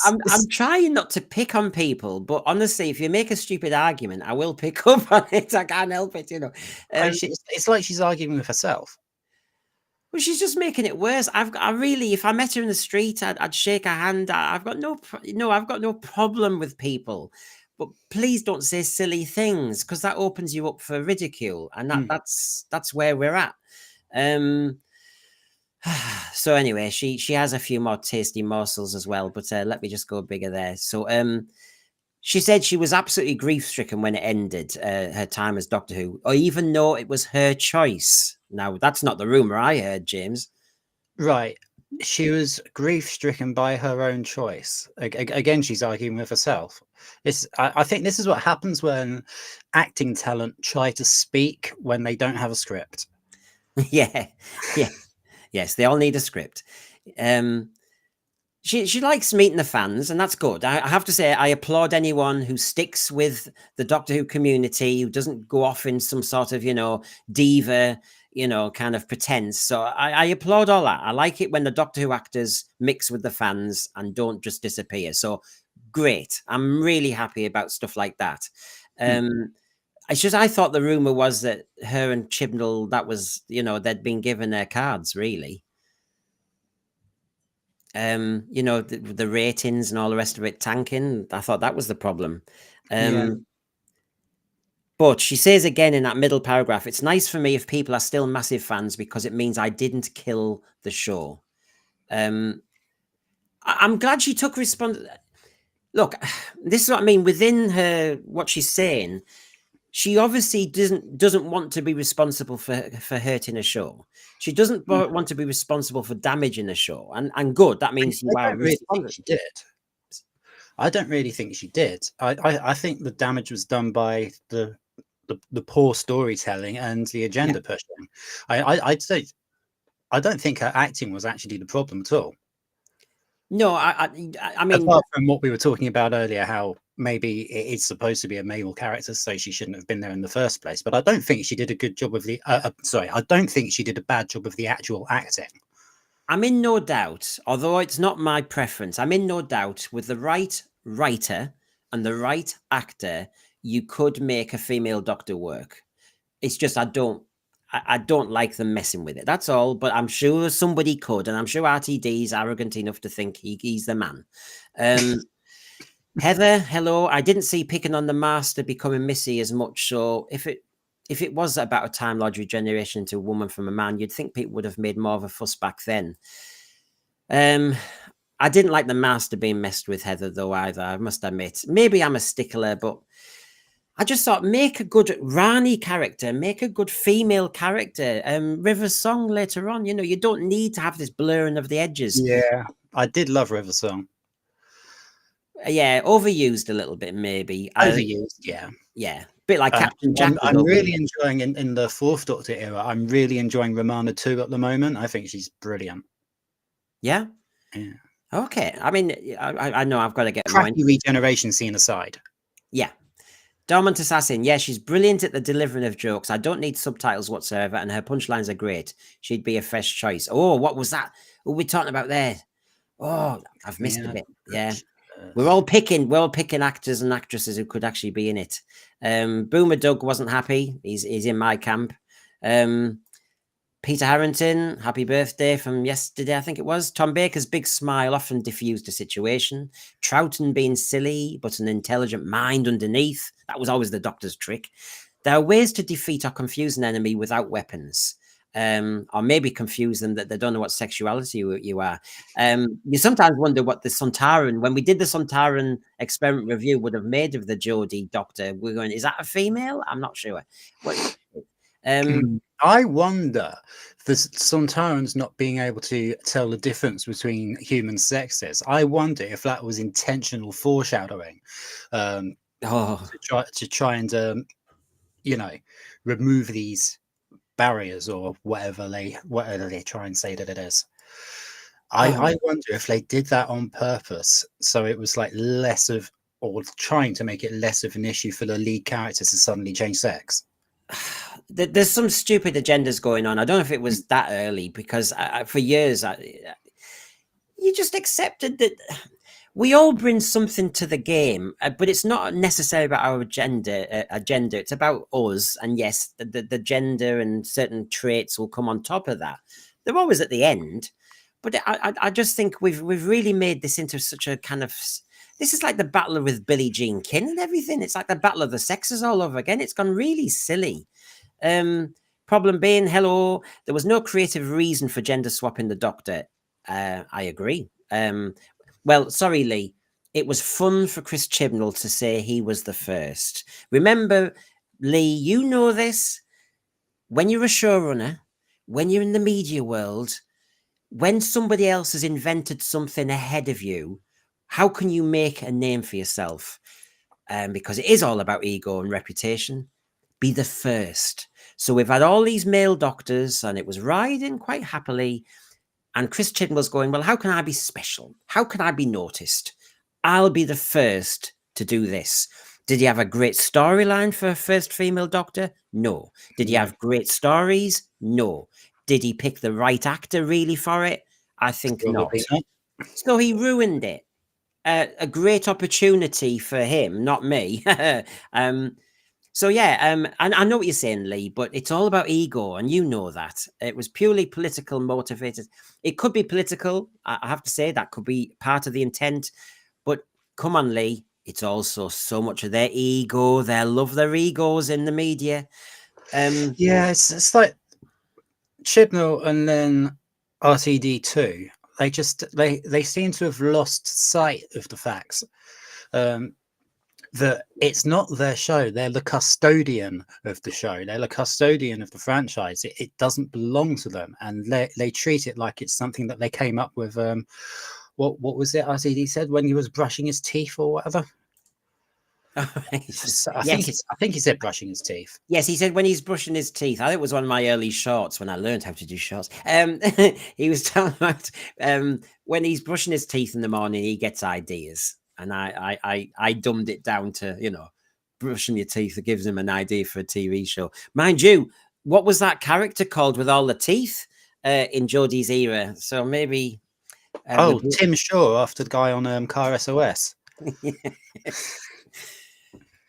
Speaker 1: I'm trying not to pick on people, but honestly, if you make a stupid argument, I will pick up on it. I can't help it, you know.
Speaker 2: It's like she's arguing with herself.
Speaker 1: Well, she's just making it worse. I really, if I met her in the street, I'd shake her hand. I've got no problem with people, but please don't say silly things, because that opens you up for ridicule, and that's where we're at. So anyway, she has a few more tasty morsels as well, but let me just go bigger there. So she said she was absolutely grief-stricken when it ended, her time as Doctor Who, or even though it was her choice. Now, that's not the rumor I heard, James.
Speaker 2: Right. She was grief-stricken by her own choice. Again, she's arguing with herself. I think this is what happens when acting talent try to speak when they don't have a script.
Speaker 1: Yeah. Yes, they all need a script. She likes meeting the fans, and that's good. I have to say, I applaud anyone who sticks with the Doctor Who community, who doesn't go off in some sort of, diva, kind of pretense. So I applaud all that. I like it when the Doctor Who actors mix with the fans and don't just disappear. So great. I'm really happy about stuff like that. It's just, I thought the rumor was that her and Chibnall, that was, they'd been given their cards, really. The ratings and all the rest of it tanking. I thought that was the problem. But she says again in that middle paragraph, it's nice for me if people are still massive fans because it means I didn't kill the show. I'm glad she took Look, this is what I mean. Within her, what she's saying, she obviously doesn't want to be responsible for hurting a show. She doesn't want to be responsible for damaging a show. And good, that means you are responsible.
Speaker 2: She did. I don't really think she did. I think the damage was done by the poor storytelling and the agenda pushing. I'd say I don't think her acting was actually the problem at all.
Speaker 1: No, I mean,
Speaker 2: apart from what we were talking about earlier, how maybe it's supposed to be a male character, so she shouldn't have been there in the first place. But I don't think she did a good job of the. I don't think she did a bad job of the actual acting.
Speaker 1: I'm in no doubt, although it's not my preference. I'm in no doubt with the right writer and the right actor, you could make a female Doctor work. It's just I don't like them messing with it. That's all. But I'm sure somebody could, and I'm sure Rtd's arrogant enough to think he's the man. Heather, hello. I didn't see picking on the Master becoming Missy as much. So if it was about a Time Lord regeneration into a woman from a man, you'd think people would have made more of a fuss back then. I didn't like the Master being messed with, Heather, though, either. I must admit. Maybe I'm a stickler, but I just thought, make a good Rani character, make a good female character. River's Song later on, you don't need to have this blurring of the edges.
Speaker 2: Yeah, I did love River's Song.
Speaker 1: Yeah, overused a little bit, maybe.
Speaker 2: Overused, yeah.
Speaker 1: Yeah, a bit like Captain Jack.
Speaker 2: I'm really enjoying, in the Fourth Doctor era, I'm really enjoying Romana 2 at the moment. I think she's brilliant.
Speaker 1: Yeah?
Speaker 2: Yeah.
Speaker 1: Okay. I mean, I know I've got to get
Speaker 2: crappy regeneration scene aside.
Speaker 1: Yeah. Dormant Assassin, yeah, she's brilliant at the delivering of jokes. I don't need subtitles whatsoever, and her punchlines are great. She'd be a fresh choice. Oh, what was that? What were we talking about there? Oh, I've missed a bit. Yeah. We're all picking actors and actresses who could actually be in it. Boomer Doug wasn't happy. He's in my camp. Peter Harrington, happy birthday from yesterday, I think it was. Tom Baker's big smile often diffused a situation. Troughton being silly, but an intelligent mind underneath. That was always the Doctor's trick. There are ways to defeat or confuse an enemy without weapons. Or maybe confuse them that they don't know what sexuality you are. You sometimes wonder what the Sontaran, when we did the Sontaran experiment review, would have made of the Jodie Doctor. We're going, is that a female? I'm not sure.
Speaker 2: I wonder the Sontarans not being able to tell the difference between human sexes. I wonder if that was intentional foreshadowing to try and remove these barriers or whatever they try and say that it is. I wonder if they did that on purpose, so it was like less of, or trying to make it less of an issue for the lead characters to suddenly change sex.
Speaker 1: There's some stupid agendas going on. I don't know if it was that early, because for years you just accepted that we all bring something to the game, but it's not necessarily about our agenda. It's about us. And yes, the gender and certain traits will come on top of that. They're always at the end. But I just think we've really made this into such a kind of This is like the battle with Billie Jean King and everything. It's like the battle of the sexes all over again. It's gone really silly. Problem being, hello, there was no creative reason for gender swapping the Doctor. I agree. Well, sorry, Lee. It was fun for Chris Chibnall to say he was the first. Remember, Lee, you know this. When you're a showrunner, when you're in the media world, when somebody else has invented something ahead of you, how can you make a name for yourself? Because it is all about ego and reputation. Be the first. So we've had all these male doctors, and it was riding quite happily. And Chris Chibnall's going, well, how can I be special? How can I be noticed? I'll be the first to do this. Did he have a great storyline for a first female doctor? No. Did he have great stories? No. Did he pick the right actor really for it? I think not. So he ruined it. A great opportunity for him, not me. So yeah, and I know what you're saying, Lee, but it's all about ego, and you know that. It was purely political motivated. It could be political. I have to say that could be part of the intent. But come on, Lee, it's also so much of their ego. They love their egos in the media.
Speaker 2: Yeah, it's like Chibnall and then RTD too. They seem to have lost sight of the facts. That it's not their show. They're the custodian of the show. They're the custodian of the franchise. It doesn't belong to them, and they treat it like it's something that they came up with. What was it RTD said when he was brushing his teeth or whatever? I think he said brushing his teeth.
Speaker 1: Yes, he said when he's brushing his teeth. I think it was one of my early shorts when I learned how to do shorts. He was talking about when he's brushing his teeth in the morning, he gets ideas. And I dumbed it down to, brushing your teeth. It gives him an idea for a TV show. Mind you, what was that character called with all the teeth in Jodie's era? So maybe...
Speaker 2: Tim Shaw after the guy on Car SOS.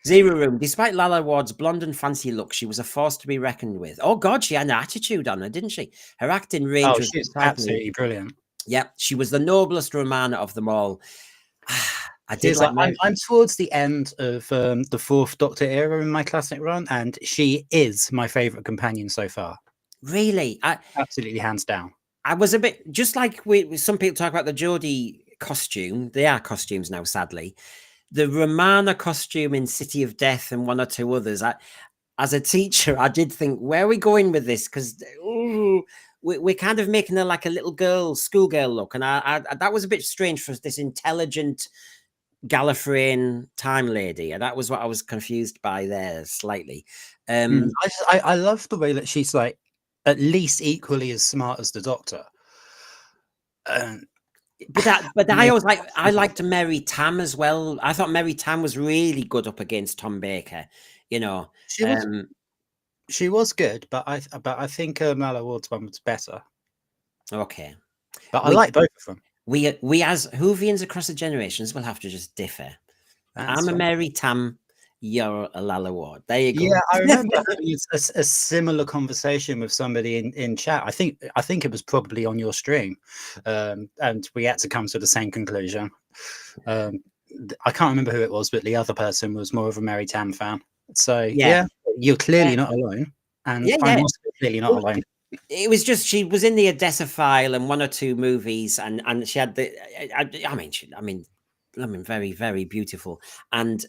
Speaker 1: Zero Room. Despite Lalla Ward's blonde and fancy look, she was a force to be reckoned with. Oh, God, she had an attitude on her, didn't she? Her acting range was
Speaker 2: she's absolutely brilliant.
Speaker 1: Yeah, she was the noblest Romana of them all.
Speaker 2: I'm towards the end of the fourth Doctor era in my classic run, and she is my favourite companion so far.
Speaker 1: Really?
Speaker 2: Absolutely, hands down.
Speaker 1: I was a bit, just like some people talk about the Jodie costume. They are costumes now, sadly. The Romana costume in City of Death and one or two others. As a teacher, I did think, where are we going with this? Because we're kind of making her like a little girl, schoolgirl look. And I that was a bit strange for this intelligent Gallifreyan time lady. And that was what I was confused by there slightly.
Speaker 2: I love the way that she's like at least equally as smart as the Doctor.
Speaker 1: But I liked Mary Tam as well. I thought Mary Tam was really good up against Tom Baker.
Speaker 2: She was good, but I think Lalla Ward's one was better.
Speaker 1: Okay,
Speaker 2: but I like both of them.
Speaker 1: We as Whovians across the generations will have to just differ. I'm a Mary Tam. You're a Lalla Ward. There you go.
Speaker 2: Yeah, I remember having a similar conversation with somebody in chat. I think it was probably on your stream, and we had to come to the same conclusion. I can't remember who it was, but the other person was more of a Mary Tam fan. So yeah you're clearly not alone, and I'm also clearly not alone.
Speaker 1: It was just she was in the Odessa File and one or two movies, and she had the. I mean, very, very beautiful, and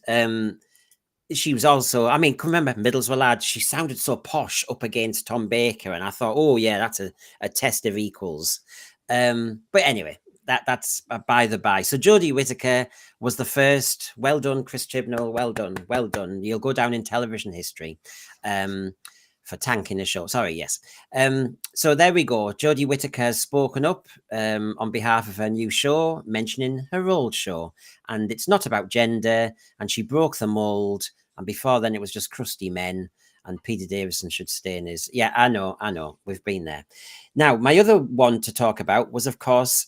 Speaker 1: she was also, remember Middlesbrough Lad, she sounded so posh up against Tom Baker, and I thought, oh yeah, that's a test of equals. But anyway, that's by the by. So Jodie Whittaker was the first. Well done, Chris Chibnall. Well done. You'll go down in television history for tanking a show. Sorry, yes. So there we go. Jodie Whittaker has spoken up on behalf of her new show, mentioning her old show. And it's not about gender, and she broke the mold. And before then, it was just crusty men, and Peter Davison should stay in his... Yeah, I know. We've been there. Now, my other one to talk about was, of course,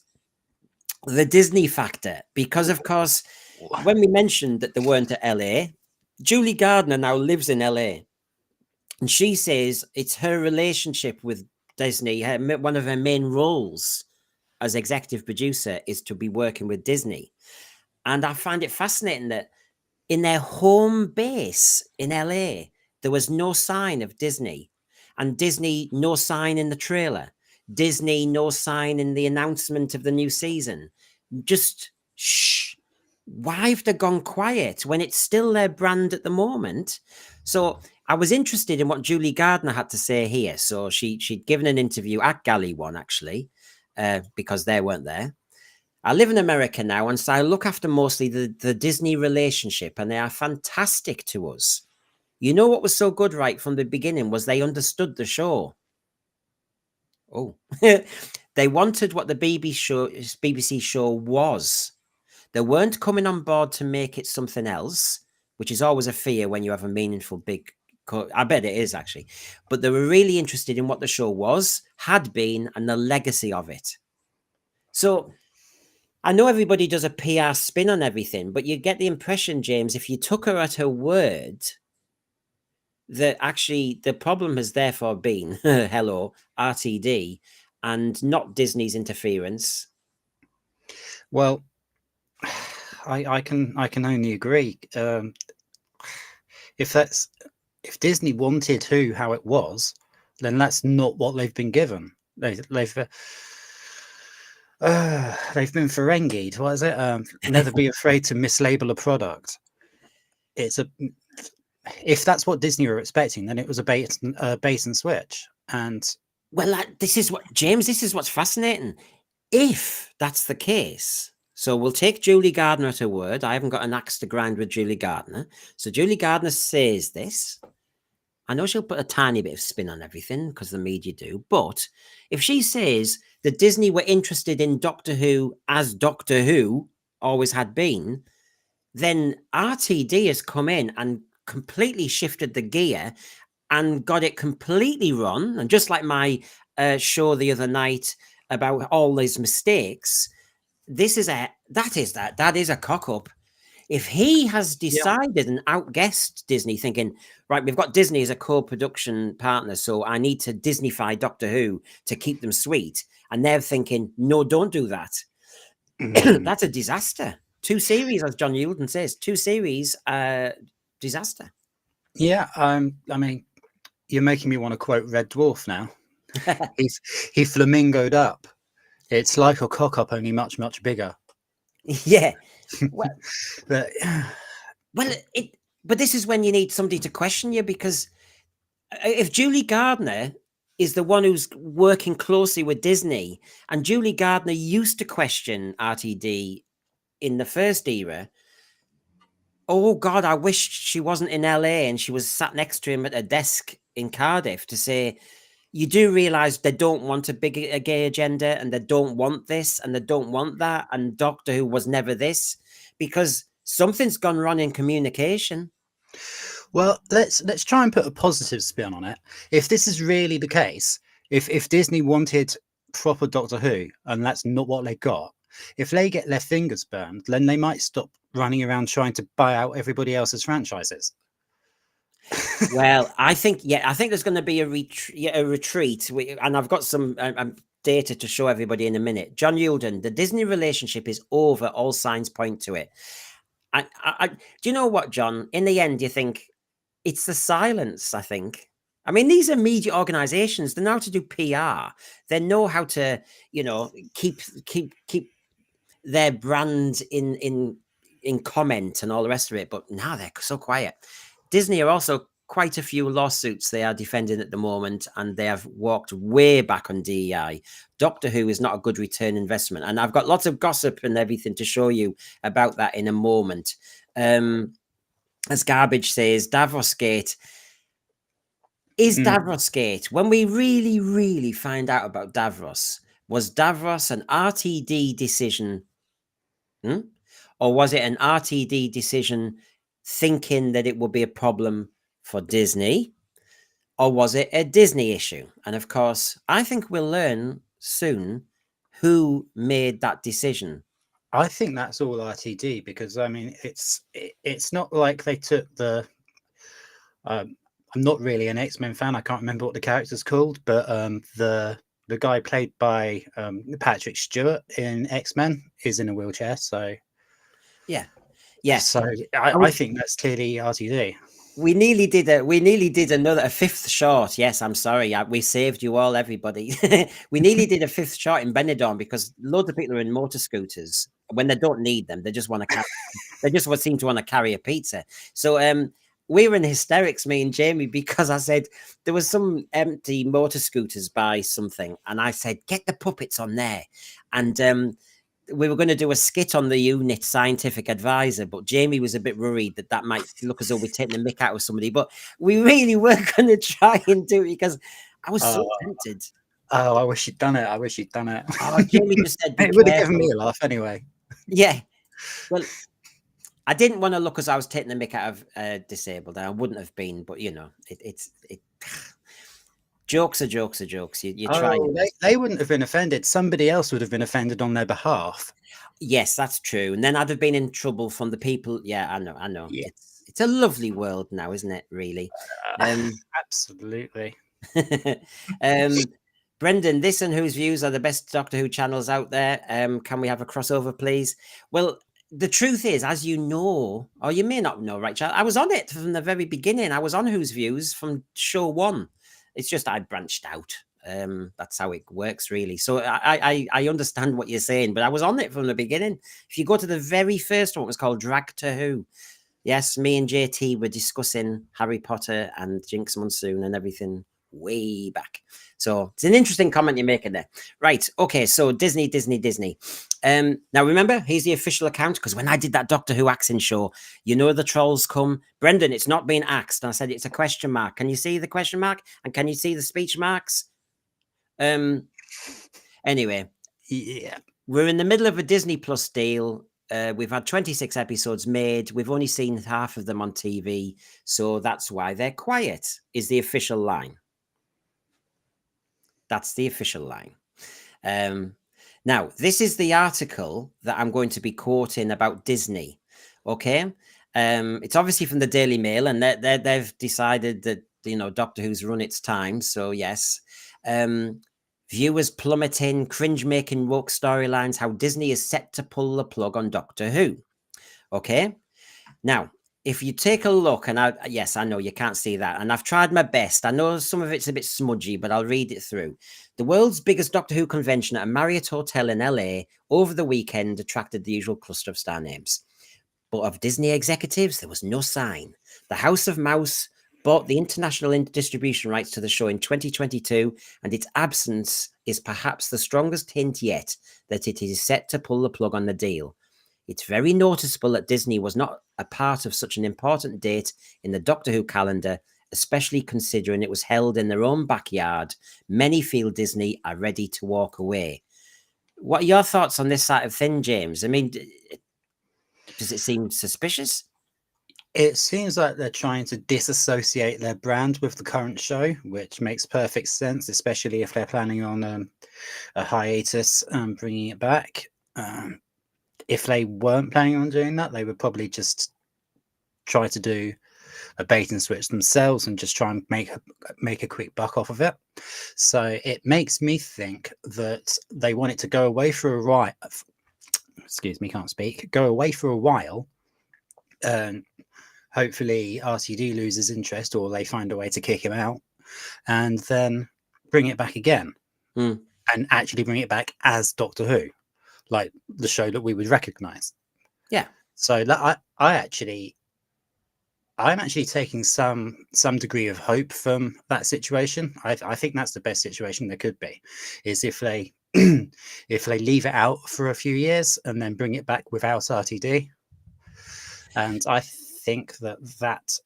Speaker 1: the Disney factor. Because, of course, when we mentioned that they weren't at LA, Julie Gardner now lives in LA. And she says it's her relationship with Disney. One of her main roles as executive producer is to be working with Disney. And I find it fascinating that in their home base in LA, there was no sign of Disney. And Disney, no sign in the trailer. Disney, no sign in the announcement of the new season. Just shh. Why have they gone quiet when it's still their brand at the moment? So I was interested in what Julie Gardner had to say here. So she'd given an interview at Galley One, actually, because they weren't there. I live in America now, and so I look after mostly the Disney relationship, and they are fantastic to us. You know what was so good right from the beginning was they understood the show. Oh, they wanted what the BBC show was. They weren't coming on board to make it something else, which is always a fear when you have a meaningful big. I bet it is actually, but they were really interested in what the show was, had been, and the legacy of it. So I know everybody does a PR spin on everything, but you get the impression, James, if you took her at her word, that actually the problem has therefore been, hello, RTD, and not Disney's interference.
Speaker 2: Well, I can only agree. If Disney wanted Who how it was, then that's not what they've been given. They've been Ferengi'd. What is it? Never be afraid to mislabel a product. If that's what Disney were expecting, then it was a bait and switch. And
Speaker 1: well, this is what James. This is what's fascinating. If that's the case, so we'll take Julie Gardner at her word. I haven't got an axe to grind with Julie Gardner. So Julie Gardner says this. I know she'll put a tiny bit of spin on everything because the media do. But if she says that Disney were interested in Doctor Who as Doctor Who always had been, then RTD has come in and completely shifted the gear and got it completely wrong. And just like my show the other night about all these mistakes, that is a cock up. If he has decided and outguessed Disney, thinking, right, we've got Disney as a co-production partner, so I need to Disneyfy Doctor Who to keep them sweet, and they're thinking, no, don't do that. That's a disaster. 2 series, as John Yulden says, 2 series, disaster.
Speaker 2: Yeah, I mean, you're making me want to quote Red Dwarf now. He flamingoed up. It's like a cock up, only much, much bigger.
Speaker 1: Yeah. Well,
Speaker 2: but
Speaker 1: this is when you need somebody to question you, because if Julie Gardner is the one who's working closely with Disney, and Julie Gardner used to question RTD in the first era, oh God, I wish she wasn't in LA and she was sat next to him at a desk in Cardiff to say, you do realize they don't want a gay agenda, and they don't want this, and they don't want that, and Doctor Who was never this, because something's gone wrong in communication.
Speaker 2: Well, let's try and put a positive spin on it. If this is really the case, if Disney wanted proper Doctor Who and that's not what they got, if they get their fingers burned, then they might stop running around trying to buy out everybody else's franchises.
Speaker 1: Well, I think there's going to be a retreat, and I've got some data to show everybody in a minute. John Yulden, the Disney relationship is over. All signs point to it. Do you know what, John? In the end, you think it's the silence. I think. I mean, these are media organizations. They know how to do PR. They know how to, keep their brand in comment and all the rest of it. But now they're so quiet. Disney are also quite a few lawsuits they are defending at the moment, and they have walked way back on DEI. Doctor Who is not a good return investment, and I've got lots of gossip and everything to show you about that in a moment. As Garbage says, Davros Gate is Davros Gate. When we really, really find out about Davros, was Davros an RTD decision, or was it an RTD decision thinking that it would be a problem for Disney, or was it a Disney issue? And of course, I think we'll learn soon who made that decision.
Speaker 2: I think that's all RTD, because I mean, it's not like they took the. I'm not really an X-Men fan. I can't remember what the character's called, but the guy played by Patrick Stewart in X-Men is in a wheelchair, so.
Speaker 1: Yeah, yeah.
Speaker 2: So
Speaker 1: I
Speaker 2: I
Speaker 1: was-
Speaker 2: think that's clearly RTD.
Speaker 1: we nearly did a fifth shot. Yes, I'm sorry. We saved you all, everybody. We nearly did a fifth shot in Benidorm because loads of people are in motor scooters when they don't need them. They just want to carry. They just seem to want to carry a pizza. So we were in hysterics, me and Jamie, because I said there was some empty motor scooters by something, and I said get the puppets on there, and we were going to do a skit on the unit scientific advisor, but Jamie was a bit worried that that might look as though we're taking the mick out of somebody. But we really were going to try and do it because I was so tempted.
Speaker 2: Oh, I wish you'd done it. I wish you'd done it.
Speaker 1: Oh, Jamie just said, be
Speaker 2: It would have given
Speaker 1: careful.
Speaker 2: me a laugh anyway.
Speaker 1: Yeah. Well, I didn't want to look as I was taking the mick out of disabled. I wouldn't have been, but you know, it's jokes are jokes are jokes. You try.
Speaker 2: Oh, they wouldn't have been offended. Somebody else would have been offended on their behalf.
Speaker 1: Yes, that's true. And then I'd have been in trouble from the people. Yeah, I know.
Speaker 2: Yeah.
Speaker 1: It's a lovely world now, isn't it? Really.
Speaker 2: Absolutely.
Speaker 1: Brendan, this and Whose Views are the best Doctor Who channels out there. Can we have a crossover, please? Well, the truth is, as you know, or you may not know, right, Charles, I was on it from the very beginning. I was on Whose Views from show one. It's just I branched out. That's how it works, really. So I understand what you're saying, but I was on it from the beginning. If you go to the very first one, it was called Drag to Who. Yes, me and JT were discussing Harry Potter and Jinx Monsoon and everything way back. So it's an interesting comment you're making there. Right. Okay. So Disney. Now remember, here's the official account, because when I did that Doctor Who accent show, you know, the trolls come. Brendan, it's not been axed. And I said, it's a question mark. Can you see the question mark? And can you see the speech marks? Anyway.
Speaker 2: Yeah.
Speaker 1: We're in the middle of a Disney Plus deal. We've had 26 episodes made. We've only seen half of them on TV. So that's why they're quiet, is the official line. That's the official line. Now, this is the article that I'm going to be quoting about Disney. Okay. It's obviously from the Daily Mail, and they've decided that, you know, Doctor Who's run its time. So yes. Viewers plummeting, cringe-making woke storylines, how Disney is set to pull the plug on Doctor Who. Okay? Now, if you take a look, and yes, I know you can't see that, and I've tried my best. I know some of it's a bit smudgy, but I'll read it through. The world's biggest Doctor Who convention at a Marriott hotel in LA over the weekend attracted the usual cluster of star names. But of Disney executives, there was no sign. The House of Mouse bought the international distribution rights to the show in 2022, and its absence is perhaps the strongest hint yet that it is set to pull the plug on the deal. It's very noticeable that Disney was not a part of such an important date in the Doctor Who calendar, especially considering it was held in their own backyard. Many feel Disney are ready to walk away. What are your thoughts on this side of thing, James? I mean, does it seem suspicious?
Speaker 2: It seems like they're trying to disassociate their brand with the current show, which makes perfect sense, especially if they're planning on a hiatus, bringing it back. If they weren't planning on doing that, they would probably just try to do a bait and switch themselves and just try and make a quick buck off of it. So it makes me think that they want it to go away for a while. Excuse me, can't speak. Go away for a while. Hopefully RTD loses interest, or they find a way to kick him out, and then bring it back again, and actually bring it back as Doctor Who, like the show that we would recognize.
Speaker 1: Yeah.
Speaker 2: So I'm actually taking some degree of hope from that situation. I think that's the best situation there could be, is if they if they leave it out for a few years and then bring it back without RTD. And I think that,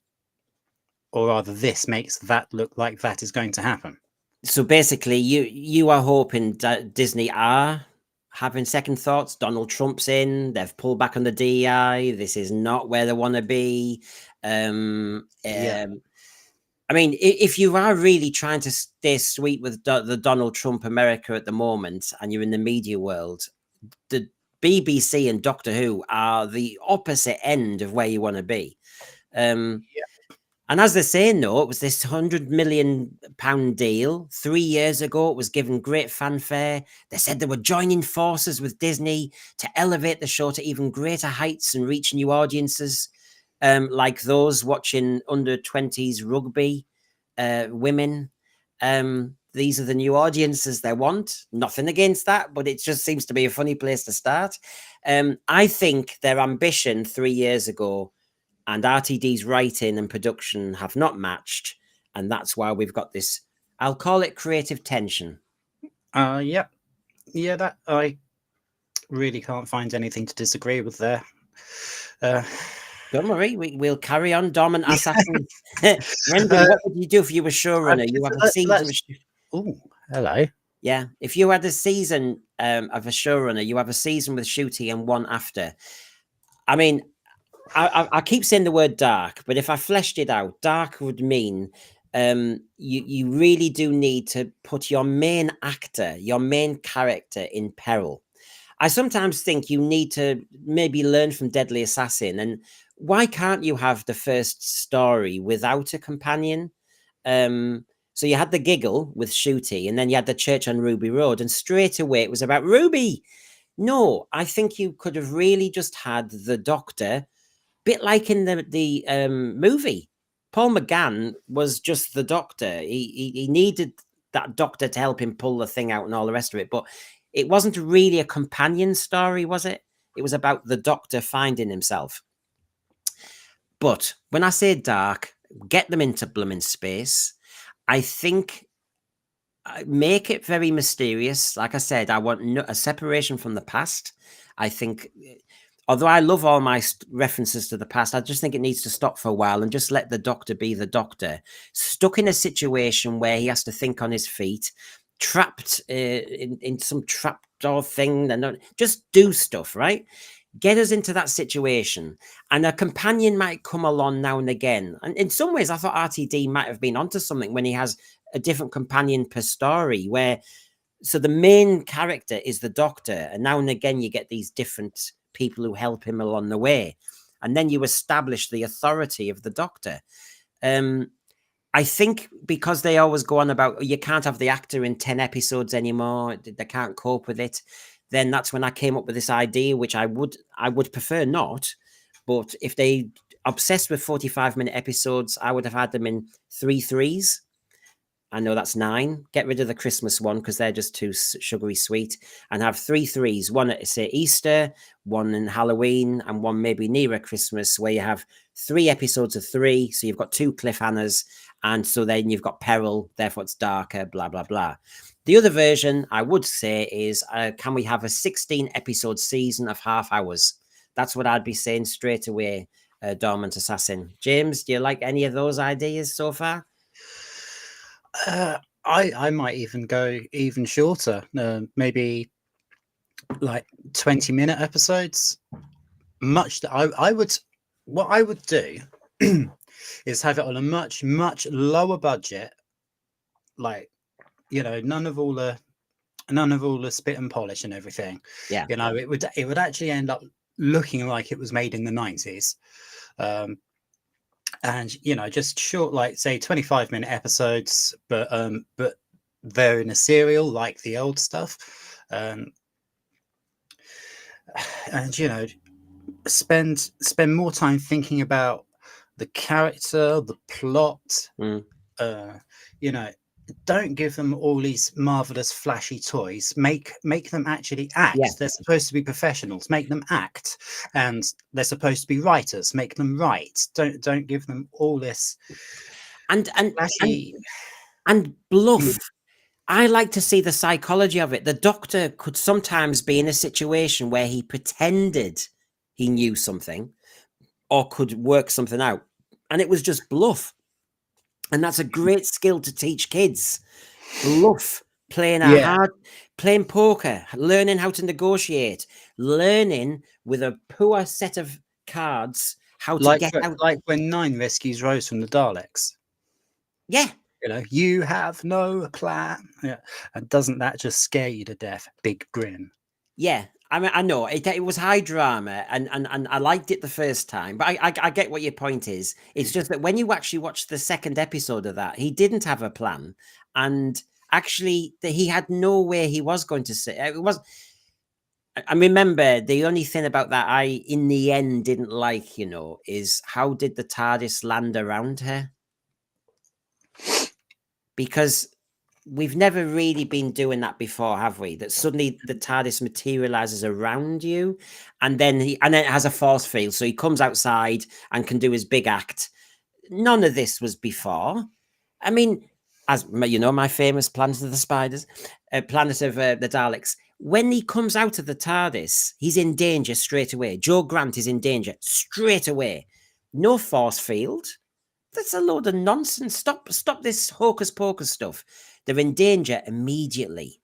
Speaker 2: or rather this makes that look like that is going to happen.
Speaker 1: So basically you are hoping that Disney are having second thoughts. Donald Trump's in, they've pulled back on the DEI. This is not where they want to be. I mean, if you are really trying to stay sweet with the Donald Trump America at the moment, and you're in the media world, the BBC and Doctor Who are the opposite end of where you want to be. And as they're saying, no, it was this £100 million deal 3 years ago. It was given great fanfare. They said they were joining forces with Disney to elevate the show to even greater heights and reach new audiences, like those watching under 20s rugby women. These are the new audiences they want. Nothing against that, but it just seems to be a funny place to start. I think their ambition 3 years ago and Rtd's writing and production have not matched, and that's why we've got this, I'll call it creative tension.
Speaker 2: Yeah, that I really can't find anything to disagree with there.
Speaker 1: Don't worry, we'll carry on. Dom and Assassin. Brendan, what would you do if you were showrunner? You have a season.
Speaker 2: Oh, hello.
Speaker 1: Yeah, if you had a season of a showrunner, you have a season with Shooty and one after. I mean, I keep saying the word dark, but if I fleshed it out, dark would mean you really do need to put your main actor, your main character in peril. I sometimes think you need to maybe learn from Deadly Assassin. And why can't you have the first story without a companion? So you had the giggle with Shooty, and then you had the church on Ruby Road, and straight away it was about Ruby. No, I think you could have really just had the Doctor, bit like in the movie. Paul McGann was just the Doctor. He needed that Doctor to help him pull the thing out and all the rest of it, but it wasn't really a companion story, was it? It was about the Doctor finding himself. But when I say dark, get them into blooming space. I think make it very mysterious. Like I said, I want a separation from the past. I think, although I love all my references to the past, I just think it needs to stop for a while and just let the Doctor be the Doctor. Stuck in a situation where he has to think on his feet, trapped in some trapdoor thing, and just do stuff, right? Get us into that situation, and a companion might come along now and again. And in some ways, I thought RTD might have been onto something when he has a different companion per story, where so the main character is the Doctor, and now and again you get these different people who help him along the way, and then you establish the authority of the Doctor. I think because they always go on about you can't have the actor in 10 episodes anymore, they can't cope with it. Then that's when I came up with this idea, which I would prefer not. But if they obsessed with 45-minute episodes, I would have had them in 3 threes. I know that's 9. Get rid of the Christmas one because they're just too sugary sweet, and have 3 threes. One at, say, Easter, one in Halloween, and one maybe nearer Christmas, where you have 3 episodes of 3. So you've got 2 cliffhangers, and so then you've got peril, therefore it's darker, blah, blah, blah. The other version I would say is, can we have a 16-episode season of half hours? That's what I'd be saying straight away, Dormant Assassin. James, do you like any of those ideas so far?
Speaker 2: I might even go even shorter, maybe like 20-minute episodes. I would, what I would do is have it on a much lower budget, like, you know, none of all the spit and polish and everything.
Speaker 1: Yeah,
Speaker 2: you know, it would actually end up looking like it was made in the 90s. And you know, just short, like say 25-minute episodes, but they're in a serial like the old stuff. And you know, spend more time thinking about the character, the plot. You know, don't give them all these marvelous flashy toys. Make them actually act.
Speaker 1: Yeah.
Speaker 2: They're supposed to be professionals. Make them act. And they're supposed to be writers. Make them write. Don't give them all this
Speaker 1: and
Speaker 2: flashy
Speaker 1: and bluff. I like to see the psychology of it. The Doctor could sometimes be in a situation where he pretended he knew something or could work something out, and it was just bluff. And that's a great skill to teach kids. Bluff, playing playing poker, learning how to negotiate, learning with a poor set of cards how to get out.
Speaker 2: Like when 9 rescues Rose from the Daleks.
Speaker 1: Yeah.
Speaker 2: You know, you have no plan. Yeah. And doesn't that just scare you to death? Big grin.
Speaker 1: Yeah. I mean, I know it was high drama, and I liked it the first time, but I get what your point is. It's just that when you actually watch the second episode of that, he didn't have a plan, and actually, he had no way he was going to say it was. I remember the only thing about that I, in the end, didn't like, is how did the TARDIS land around her? Because we've never really been doing that before, have we? That suddenly the TARDIS materializes around you, and then it has a force field, so he comes outside and can do his big act. None of this was before. I mean, as you know, my famous Planet of the Spiders, Planet of the Daleks. When he comes out of the TARDIS, he's in danger straight away. Joe Grant is in danger straight away. No force field. That's a load of nonsense. Stop this hocus pocus stuff. They're in danger immediately.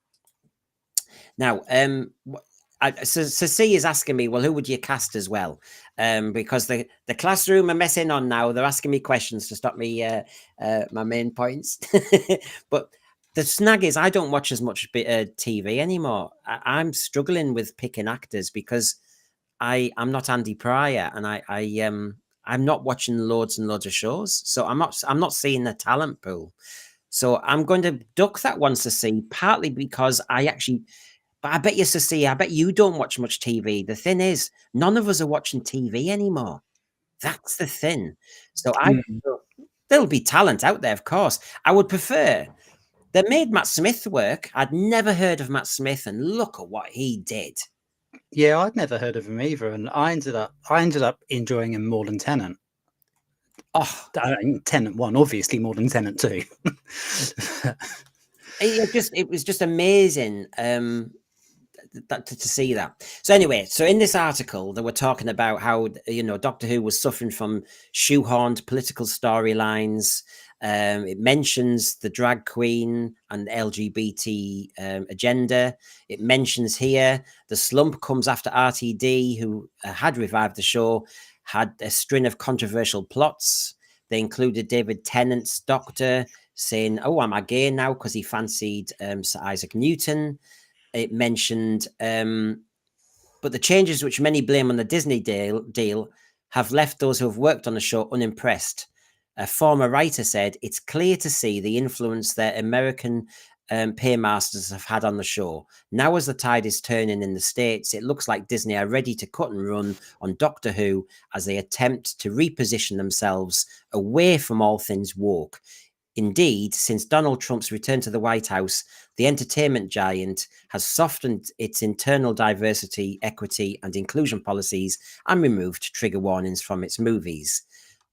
Speaker 1: Now, C is asking me, well, who would you cast as well? Because the classroom are messing on now. They're asking me questions to stop me my main points. But the snag is I don't watch as much TV anymore. I'm struggling with picking actors because I'm not Andy Pryor, and I'm not watching loads and loads of shows, so I'm not seeing the talent pool. So I'm going to duck that one to see, partly because but I bet I bet you don't watch much TV. The thing is, none of us are watching TV anymore. That's the thing. So there'll be talent out there, of course. I would prefer. They made Matt Smith work. I'd never heard of Matt Smith, and look at what he did.
Speaker 2: Yeah, I'd never heard of him either, and I ended up enjoying him more than Tennant.
Speaker 1: Oh,
Speaker 2: Tennant 1, obviously more than Tennant 2.
Speaker 1: It was just amazing to see that. So anyway, so in this article, they were talking about how Doctor Who was suffering from shoehorned political storylines. It mentions the drag queen and LGBT agenda. It mentions here the slump comes after RTD, who had revived the show, had a string of controversial plots. They included David Tennant's Doctor saying, "Oh, am I gay now?" because he fancied Sir Isaac Newton. It mentioned, but the changes which many blame on the Disney deal have left those who have worked on the show unimpressed. A former writer said, "It's clear to see the influence that American paymasters have had on the show. Now, as the tide is turning in the States, it looks like Disney are ready to cut and run on Doctor Who as they attempt to reposition themselves away from all things woke. Indeed, since Donald Trump's return to the White House, the entertainment giant has softened its internal diversity, equity, and inclusion policies and removed trigger warnings from its movies.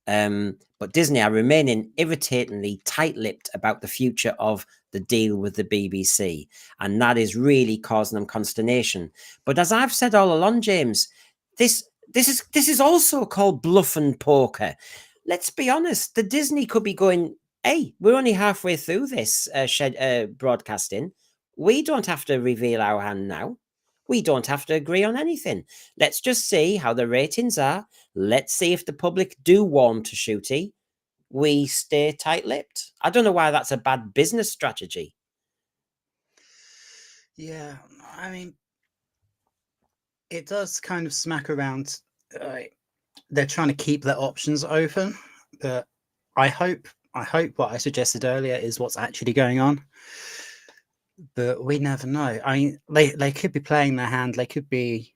Speaker 1: But Disney are remaining irritatingly tight-lipped about the future of the deal with the BBC, and that is really causing them consternation. But as I've said all along, James, this is also called bluff and poker. Let's be honest, the Disney could be going, "Hey, we're only halfway through this broadcasting. We don't have to reveal our hand now. We don't have to agree on anything. Let's just see how the ratings are. Let's see if the public do warm to Shooty. We stay tight-lipped." I don't know why that's a bad business strategy.
Speaker 2: Yeah, I mean, it does kind of smack around. They're trying to keep their options open, but I hope what I suggested earlier is what's actually going on. But we never know. I mean, they could be playing their hand. They could be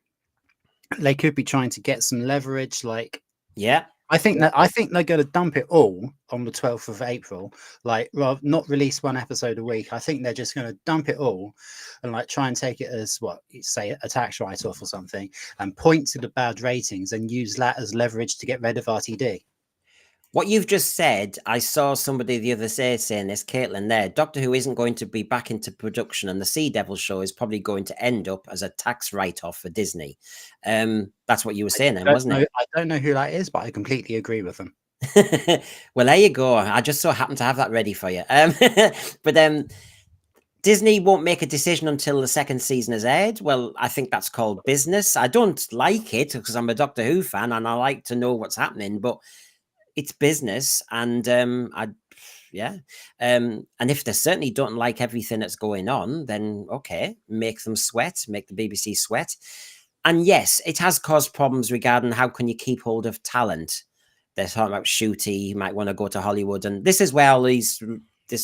Speaker 2: trying to get some leverage. Like,
Speaker 1: Yeah.
Speaker 2: I think they're going to dump it all on the 12th of April. Like, well, not release one episode a week. I think they're just going to dump it all and like try and take it as what you say a tax write-off or something, and point to the bad ratings and use that as leverage to get rid of RTD.
Speaker 1: What you've just said, I saw somebody the other day saying this, Caitlin there, Doctor Who isn't going to be back into production, and the Sea Devil show is probably going to end up as a tax write-off for Disney. That's what you were saying then, wasn't it?
Speaker 2: I don't know who that is, but I completely agree with them.
Speaker 1: Well, there you go. I just so happen to have that ready for you. But Disney won't make a decision until the second season has aired. Well, I think that's called business. I don't like it because I'm a Doctor Who fan and I like to know what's happening, but it's business, and and if they certainly don't like everything that's going on, then okay, make them sweat, make the BBC sweat. And yes, it has caused problems regarding how can you keep hold of talent. They're talking about Shooty, you might want to go to Hollywood, and this is where all this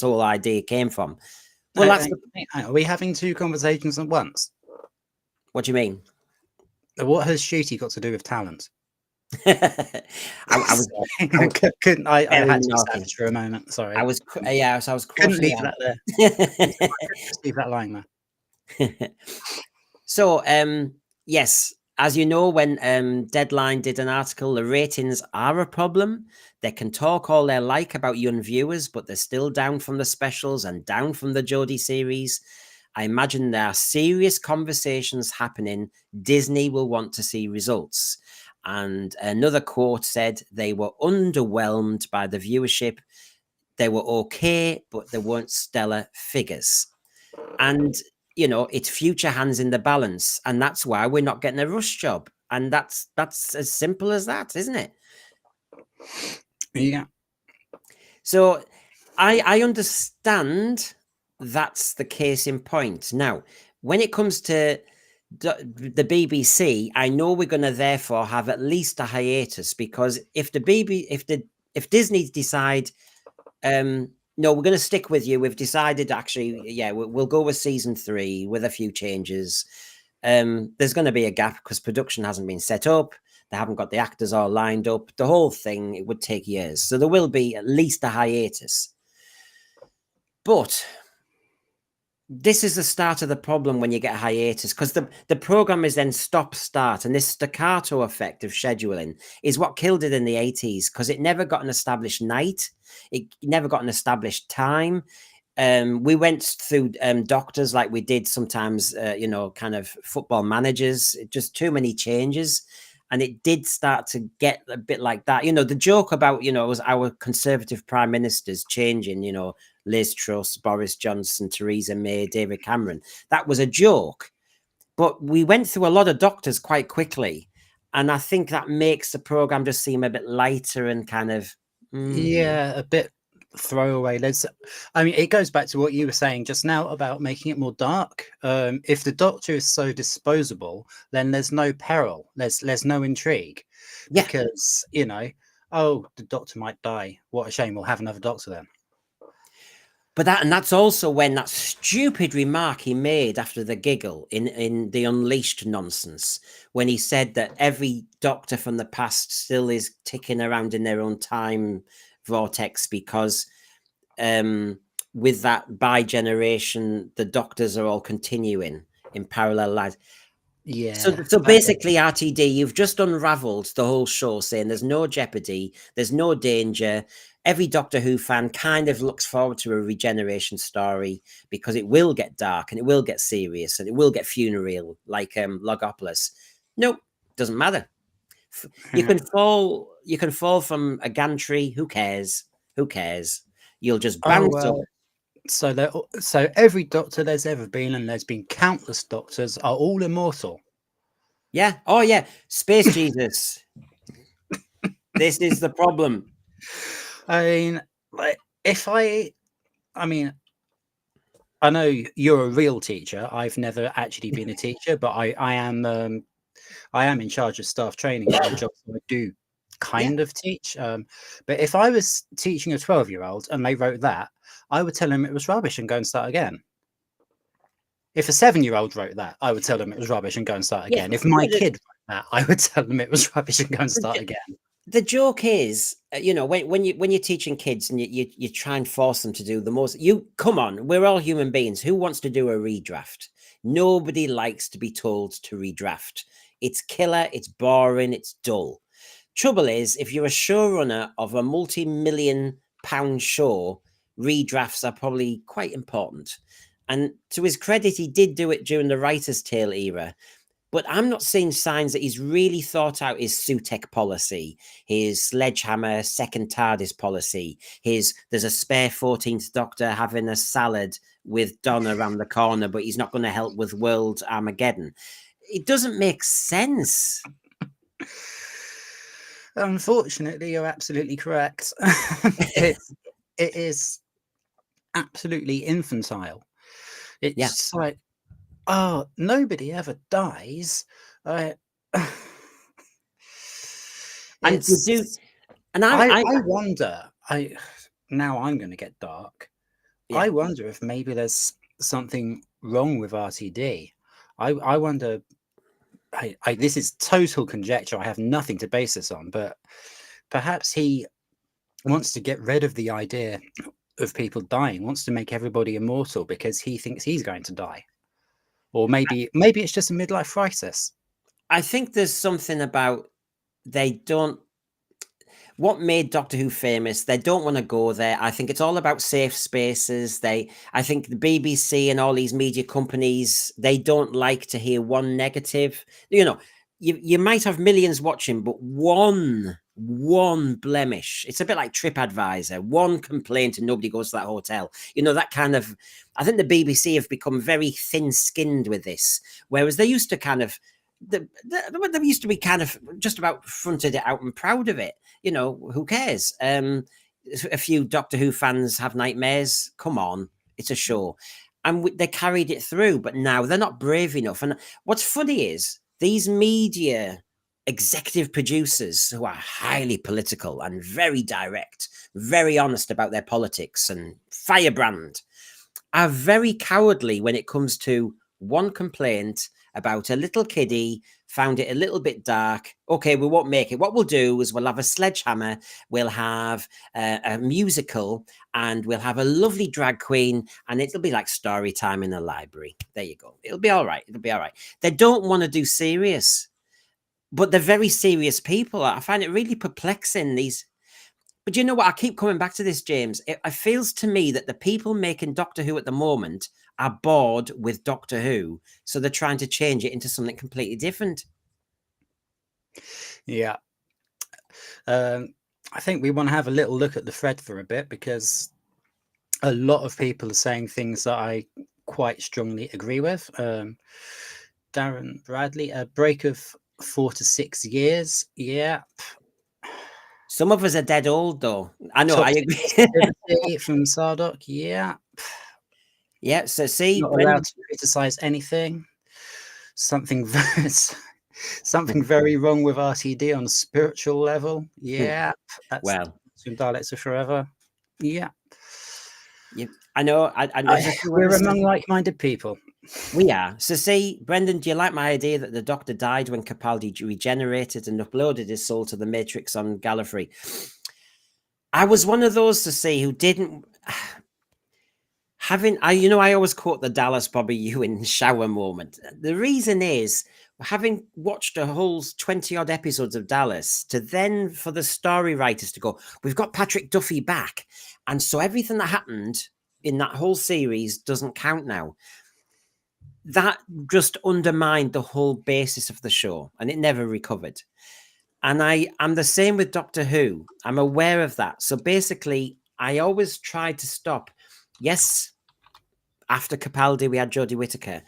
Speaker 1: whole idea came from. Well,
Speaker 2: are we having two conversations at once?
Speaker 1: What do you mean?
Speaker 2: What has Shooty got to do with talent?
Speaker 1: I
Speaker 2: had to be savage for a moment. Sorry,
Speaker 1: I was
Speaker 2: couldn't leave that there. Just leave that lying there.
Speaker 1: So, yes, as you know, when Deadline did an article, the ratings are a problem. They can talk all they like about young viewers, but they're still down from the specials and down from the Jodie series. I imagine there are serious conversations happening. Disney will want to see results. And another quote said they were underwhelmed by the viewership. They were okay, but they weren't stellar figures. And, you know, it's future hands in the balance. And that's why we're not getting a rush job. And that's as simple as that, isn't it?
Speaker 2: Yeah.
Speaker 1: So I understand that's the case in point. Now, when it comes to the BBC, I know we're going to therefore have at least a hiatus, because if Disney decide, no, we're going to stick with you, we've decided actually, yeah, we'll go with season 3 with a few changes. There's going to be a gap because production hasn't been set up. They haven't got the actors all lined up. The whole thing, it would take years. So there will be at least a hiatus. But this is the start of the problem when you get a hiatus, because the program is then stop-start, and this staccato effect of scheduling is what killed it in the 80s, because it never got an established night. It never got an established time. We went through doctors like we did sometimes, kind of football managers, just too many changes. And it did start to get a bit like that. You know, the joke about, it was our Conservative prime ministers changing, Liz Truss, Boris Johnson, Theresa May, David Cameron. That was a joke. But we went through a lot of doctors quite quickly. And I think that makes the program just seem a bit lighter and kind of...
Speaker 2: Yeah, a bit throwaway. It goes back to what you were saying just now about making it more dark. If the Doctor is so disposable, then there's no peril. There's no intrigue. Yeah. Because, the Doctor might die. What a shame. We'll have another Doctor then.
Speaker 1: But that's also when that stupid remark he made after the giggle in the Unleashed nonsense, when he said that every Doctor from the past still is ticking around in their own time vortex, because with that Bigeneration, the Doctors are all continuing in parallel lives.
Speaker 2: Yeah.
Speaker 1: So basically, RTD, you've just unraveled the whole show, saying there's no jeopardy, there's no danger. Every Doctor Who fan kind of looks forward to a Regeneration story, because it will get dark and it will get serious and it will get funereal, like Logopolis. Nope, doesn't matter. You can fall from a gantry. Who cares? Who cares? You'll just bounce up.
Speaker 2: So every Doctor there's ever been, and there's been countless Doctors, are all immortal.
Speaker 1: Yeah. Oh yeah. Space Jesus. This is the problem.
Speaker 2: I know you're a real teacher. I've never actually been a teacher, but I am in charge of staff training at a job, so I do kind of teach. But if I was teaching a 12-year-old and they wrote that, I would tell them it was rubbish and go and start again. If a 7-year-old wrote that, I would tell them it was rubbish and go and start again. If my kid wrote that, I would tell them it was rubbish and go and start again.
Speaker 1: The joke is, when you're teaching kids and you try and force them to do the most, come on, we're all human beings. Who wants to do a redraft? Nobody likes to be told to redraft. It's killer, it's boring, it's dull. Trouble is, if you're a showrunner of a multi-million-pound show, redrafts are probably quite important. And to his credit, he did do it during the writer's tale era. But I'm not seeing signs that he's really thought out his Sutek policy, his sledgehammer second TARDIS policy, there's a spare 14th Doctor having a salad with Don around the corner, but he's not going to help with World Armageddon. It doesn't make sense.
Speaker 2: Unfortunately, you're absolutely correct. It is absolutely infantile. It's
Speaker 1: Yeah,
Speaker 2: just like, oh, nobody ever dies. I,
Speaker 1: and you do,
Speaker 2: it's.
Speaker 1: and
Speaker 2: I wonder. Now I'm going to get dark.
Speaker 1: yeah.
Speaker 2: I wonder if maybe there's something wrong with RTD. I wonder. This is total conjecture. I have nothing to base this on, but perhaps he wants to get rid of the idea of people dying, wants to make everybody immortal because he thinks he's going to die. Or maybe it's just a midlife crisis.
Speaker 1: I think there's something about they don't. What made Doctor Who famous? They don't want to go there. I think it's all about safe spaces. I think the BBC and all these media companies, they don't like to hear one negative. You know, you might have millions watching, but one blemish. It's a bit like TripAdvisor. One complaint and nobody goes to that hotel. You know, that kind of. I think the BBC have become very thin-skinned with this, whereas they used to kind of. They used to be kind of just about fronted it out and proud of it. You know, who cares? A few Doctor Who fans have nightmares. Come on, it's a show. And they carried it through, but now they're not brave enough. And what's funny is these media executive producers who are highly political and very direct, very honest about their politics and firebrand, are very cowardly when it comes to one complaint about a little kiddie found it a little bit dark. Okay, we won't make it. What we'll do is we'll have a sledgehammer, we'll have a musical, and we'll have a lovely drag queen, and it'll be like story time in a library. There you go. It'll be all right. It'll be all right. They don't want to do serious, but they're very serious people. I find it really perplexing, these. But you know what? I keep coming back to this, James. It feels to me that the people making Doctor Who at the moment are bored with Doctor Who, so they're trying to change it into something completely different.
Speaker 2: Yeah. I think we want to have a little look at the thread for a bit because a lot of people are saying things that I quite strongly agree with. Darren Bradley, a break of 4 to 6 years. Yeah.
Speaker 1: Some of us are dead old, though. I know, I agree.
Speaker 2: Positivity from Sardok. Yeah.
Speaker 1: Yeah, so see,
Speaker 2: Not allowed to criticize anything. Something very wrong with RTD on a spiritual level. Yeah. That's
Speaker 1: well,
Speaker 2: Daleks are forever. Yeah.
Speaker 1: I know.
Speaker 2: We're among like-minded people.
Speaker 1: We are. So see, Brendan, do you like my idea that the Doctor died when Capaldi regenerated and uploaded his soul to the Matrix on Gallifrey? I was one of those to see who didn't... I always quote the Dallas Bobby Ewan shower moment. The reason is, having watched a whole 20-odd episodes of Dallas, to then for the story writers to go, we've got Patrick Duffy back. And so everything that happened in that whole series doesn't count now. That just undermined the whole basis of the show, and it never recovered. And I'm the same with Doctor Who. I'm aware of that. So basically, I always tried to stop. Yes, after Capaldi, we had Jodie Whittaker.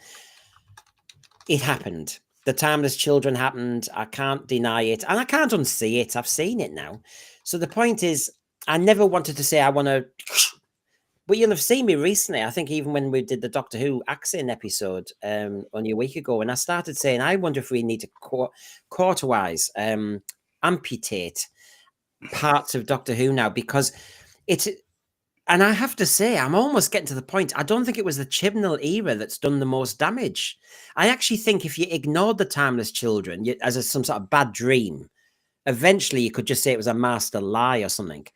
Speaker 1: It happened. The Timeless Children happened. I can't deny it. And I can't unsee it. I've seen it now. So the point is, I never wanted to say I want to... But you'll have seen me recently. I think even when we did the Doctor Who Axin episode only a week ago, and I started saying, I wonder if we need to cauterize, amputate parts of Doctor Who now, because it's... And I have to say, I'm almost getting to the point. I don't think it was the Chibnall era that's done the most damage. I actually think if you ignored the Timeless Children as some sort of bad dream, eventually you could just say it was a master lie or something.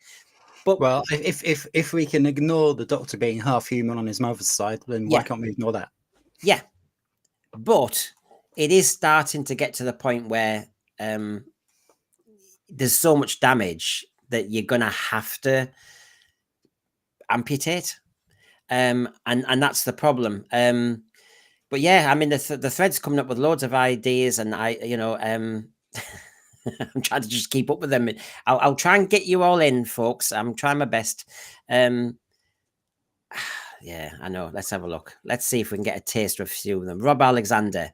Speaker 1: But
Speaker 2: well, if we can ignore the Doctor being half human on his mother's side, then why can't we ignore that?
Speaker 1: Yeah, but it is starting to get to the point where there's so much damage that you're going to have to amputate, and that's the problem. But yeah, I mean the thread's coming up with loads of ideas, and I'm trying to just keep up with them. I'll try and get you all in, folks. I'm trying my best. Yeah, I know. Let's have a look. Let's see if we can get a taste of a few of them. Rob Alexander.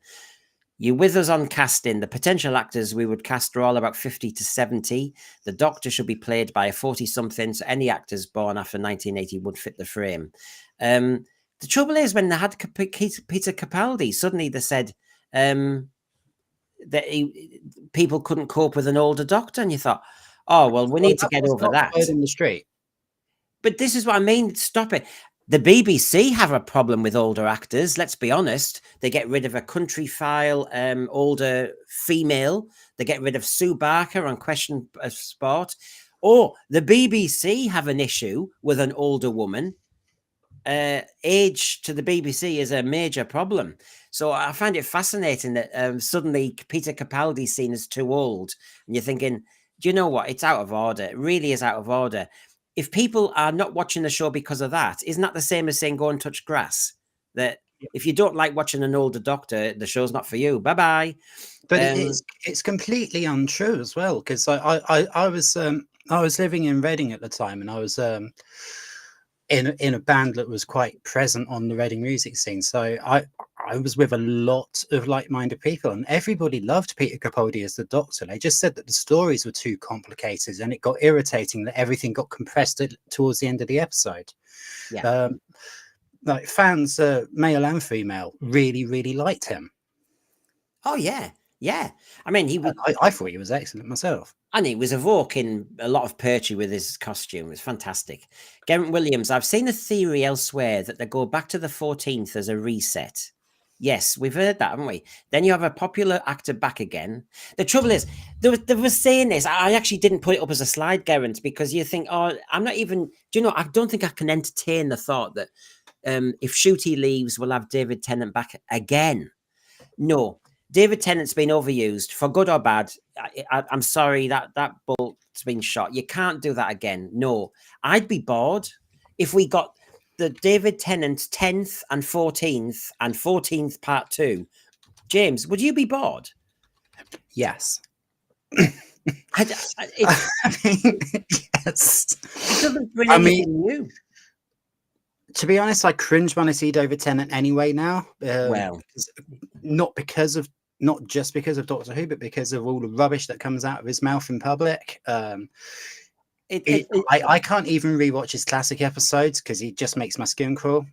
Speaker 1: You with us on casting. The potential actors we would cast are all about 50 to 70. The Doctor should be played by a 40-something, so any actors born after 1980 would fit the frame. The trouble is, when they had Peter Capaldi, suddenly they said that people couldn't cope with an older Doctor, and you thought, oh, well, we need to get over that.
Speaker 2: In the street.
Speaker 1: But this is what I mean. Stop it. The BBC have a problem with older actors. Let's be honest. They get rid of a country file, older female. They get rid of Sue Barker on Question of Sport. Or the BBC have an issue with an older woman. Age to the BBC is a major problem. So I find it fascinating that suddenly Peter Capaldi's seen as too old. And you're thinking, do you know what? It's out of order. It really is out of order. If people are not watching the show because of that, isn't that the same as saying go and touch grass? That if you don't like watching an older Doctor, the show's not for you. Bye-bye.
Speaker 2: But it's completely untrue as well, because I was living in Reading at the time, and I was in a band that was quite present on the Reading music scene. So I was with a lot of like-minded people, and everybody loved Peter Capaldi as the Doctor. They just said that the stories were too complicated, and it got irritating that everything got compressed towards the end of the episode.
Speaker 1: Yeah.
Speaker 2: Like fans, male and female, really, really liked him.
Speaker 1: Oh yeah, yeah. I mean,
Speaker 2: I thought he was excellent myself.
Speaker 1: And he was evoking a lot of Pertwee with his costume. It was fantastic. Geraint Williams, I've seen a theory elsewhere that they go back to the 14th as a reset. Yes, we've heard that, haven't we? Then you have a popular actor back again. The trouble is, they were saying this. I actually didn't put it up as a slide, Geraint, because you think, oh, I'm not even, do you know, I don't think I can entertain the thought that if Shooty leaves, we'll have David Tennant back again. No, David Tennant's been overused for good or bad. I'm sorry that bolt's been shot. You can't do that again. No, I'd be bored if we got the David Tennant 10th and 14th part 2. James, would you be bored?
Speaker 2: Yes.
Speaker 1: Yes. It doesn't bring anything new.
Speaker 2: To be honest, I cringe when I see David Tennant anyway now.
Speaker 1: Well,
Speaker 2: not just because of Doctor Who, but because of all the rubbish that comes out of his mouth in public. I can't even rewatch his classic episodes because he just makes my skin crawl.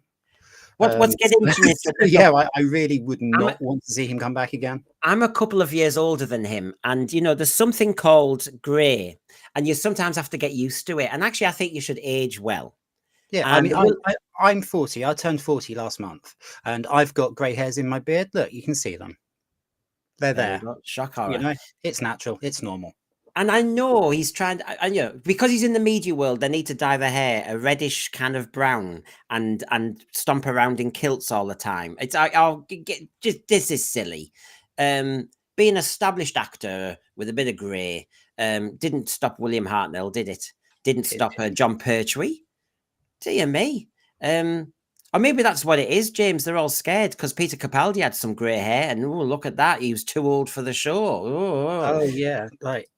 Speaker 1: What's getting into it?
Speaker 2: Yeah, I really would not want to see him come back again.
Speaker 1: I'm a couple of years older than him, and you know, there's something called grey, and you sometimes have to get used to it. And actually, I think you should age well.
Speaker 2: Yeah, I mean, I'm 40. I turned 40 last month, and I've got grey hairs in my beard. Look, you can see them. They're there.
Speaker 1: Shock horror.
Speaker 2: You know, it's natural. It's normal.
Speaker 1: And I know he's trying to, you know, because he's in the media world, they need to dye their hair a reddish kind of brown and stomp around in kilts all the time. It's this is silly. Being an established actor with a bit of grey didn't stop William Hartnell, did it? Didn't stop John Pertwee. Dear me. Or maybe that's what it is, James. They're all scared because Peter Capaldi had some grey hair, and oh, look at that, he was too old for the show.
Speaker 2: Oh yeah, like.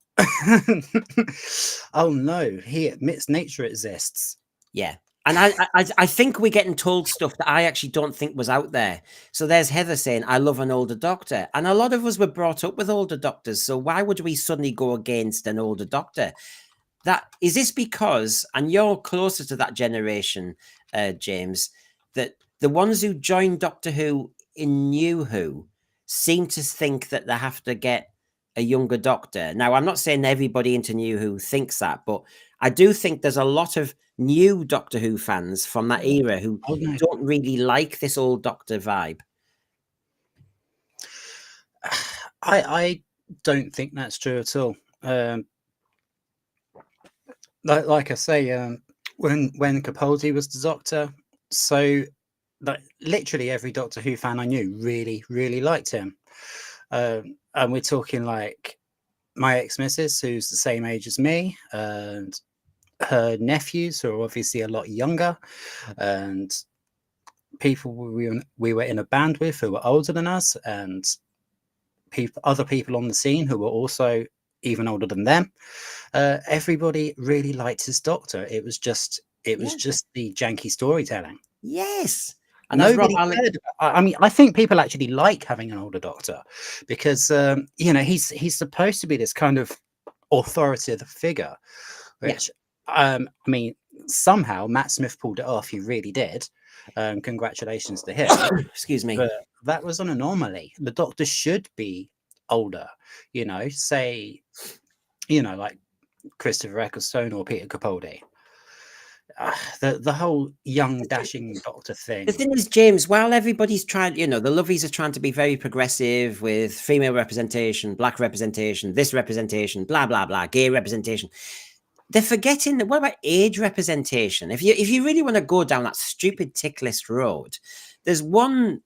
Speaker 2: Oh no, he admits nature exists.
Speaker 1: Yeah, and I think we're getting told stuff that I actually don't think was out there. So there's Heather saying, I love an older Doctor. And a lot of us were brought up with older Doctors. So why would we suddenly go against an older Doctor? Is this because, and you're closer to that generation, James, that the ones who joined Doctor Who in Nuwho seem to think that they have to get a younger Doctor. Now, I'm not saying everybody into Nuwho thinks that, but I do think there's a lot of new Doctor Who fans from that era who don't really like this old Doctor vibe.
Speaker 2: I don't think that's true at all. Like I say, when Capaldi was the Doctor, so literally every Doctor Who fan I knew really, really liked him. And we're talking like my ex-missus, who's the same age as me, and her nephews, who are obviously a lot younger, and people we were in a band with who were older than us, and other people on the scene who were also even older than them. Everybody really liked his Doctor. It was just the janky storytelling.
Speaker 1: Yes. And that's Rob
Speaker 2: Nobody
Speaker 1: Allen.
Speaker 2: cared. I mean, I think people actually like having an older Doctor because he's supposed to be this kind of authoritative figure, which I mean, somehow Matt Smith pulled it off. He really did. Congratulations to him.
Speaker 1: Excuse me.
Speaker 2: But that was an anomaly. The Doctor should be older. Say, like Christopher Ecclestone or Peter Capaldi. The whole young dashing Doctor thing.
Speaker 1: The thing is, James, while everybody's trying, the Lovies are trying to be very progressive with female representation, black representation, this representation, blah blah blah, gay representation, they're forgetting that what about age representation? If you really want to go down that stupid tick list road, there's one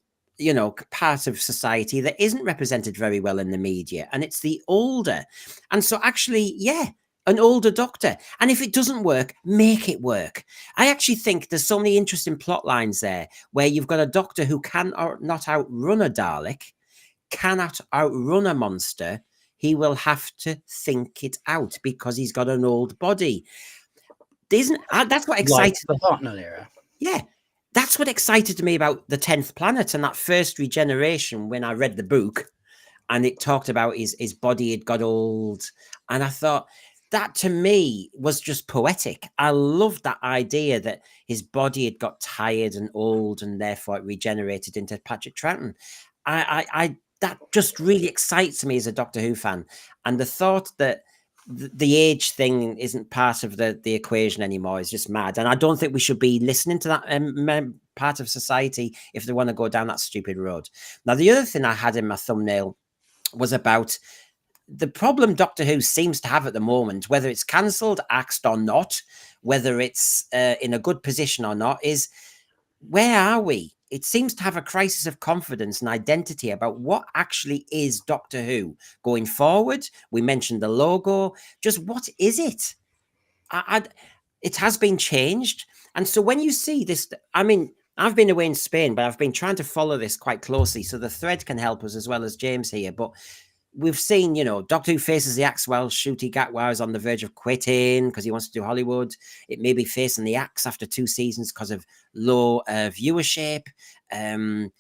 Speaker 1: part of society that isn't represented very well in the media, and it's the older. And so actually, an older Doctor. And if it doesn't work, make it work. I actually think there's so many interesting plot lines there where you've got a Doctor who cannot outrun a Dalek, cannot outrun a monster. He will have to think it out because he's got an old body. That's what excited
Speaker 2: the Hartnell era.
Speaker 1: Yeah. That's what excited me about the 10th Planet and that first Regeneration when I read the book and it talked about his body had got old. And I thought, that to me was just poetic. I loved that idea that his body had got tired and old and therefore it regenerated into Patrick Troughton. That just really excites me as a Doctor Who fan. And the thought that the age thing isn't part of the equation anymore is just mad. And I don't think we should be listening to that part of society if they want to go down that stupid road. Now, the other thing I had in my thumbnail was about the problem Doctor Who seems to have at the moment, whether it's cancelled, axed or not, whether it's in a good position or not, is where are we? It seems to have a crisis of confidence and identity about what actually is Doctor Who going forward. We mentioned the logo. Just what is it? It has been changed. And so when you see this, I mean, I've been away in Spain, but I've been trying to follow this quite closely so the thread can help us as well as James here. But we've seen, Doctor Who faces the axe while Ncuti Gatwa is on the verge of quitting because he wants to do Hollywood. It may be facing the axe after 2 seasons because of low viewership. You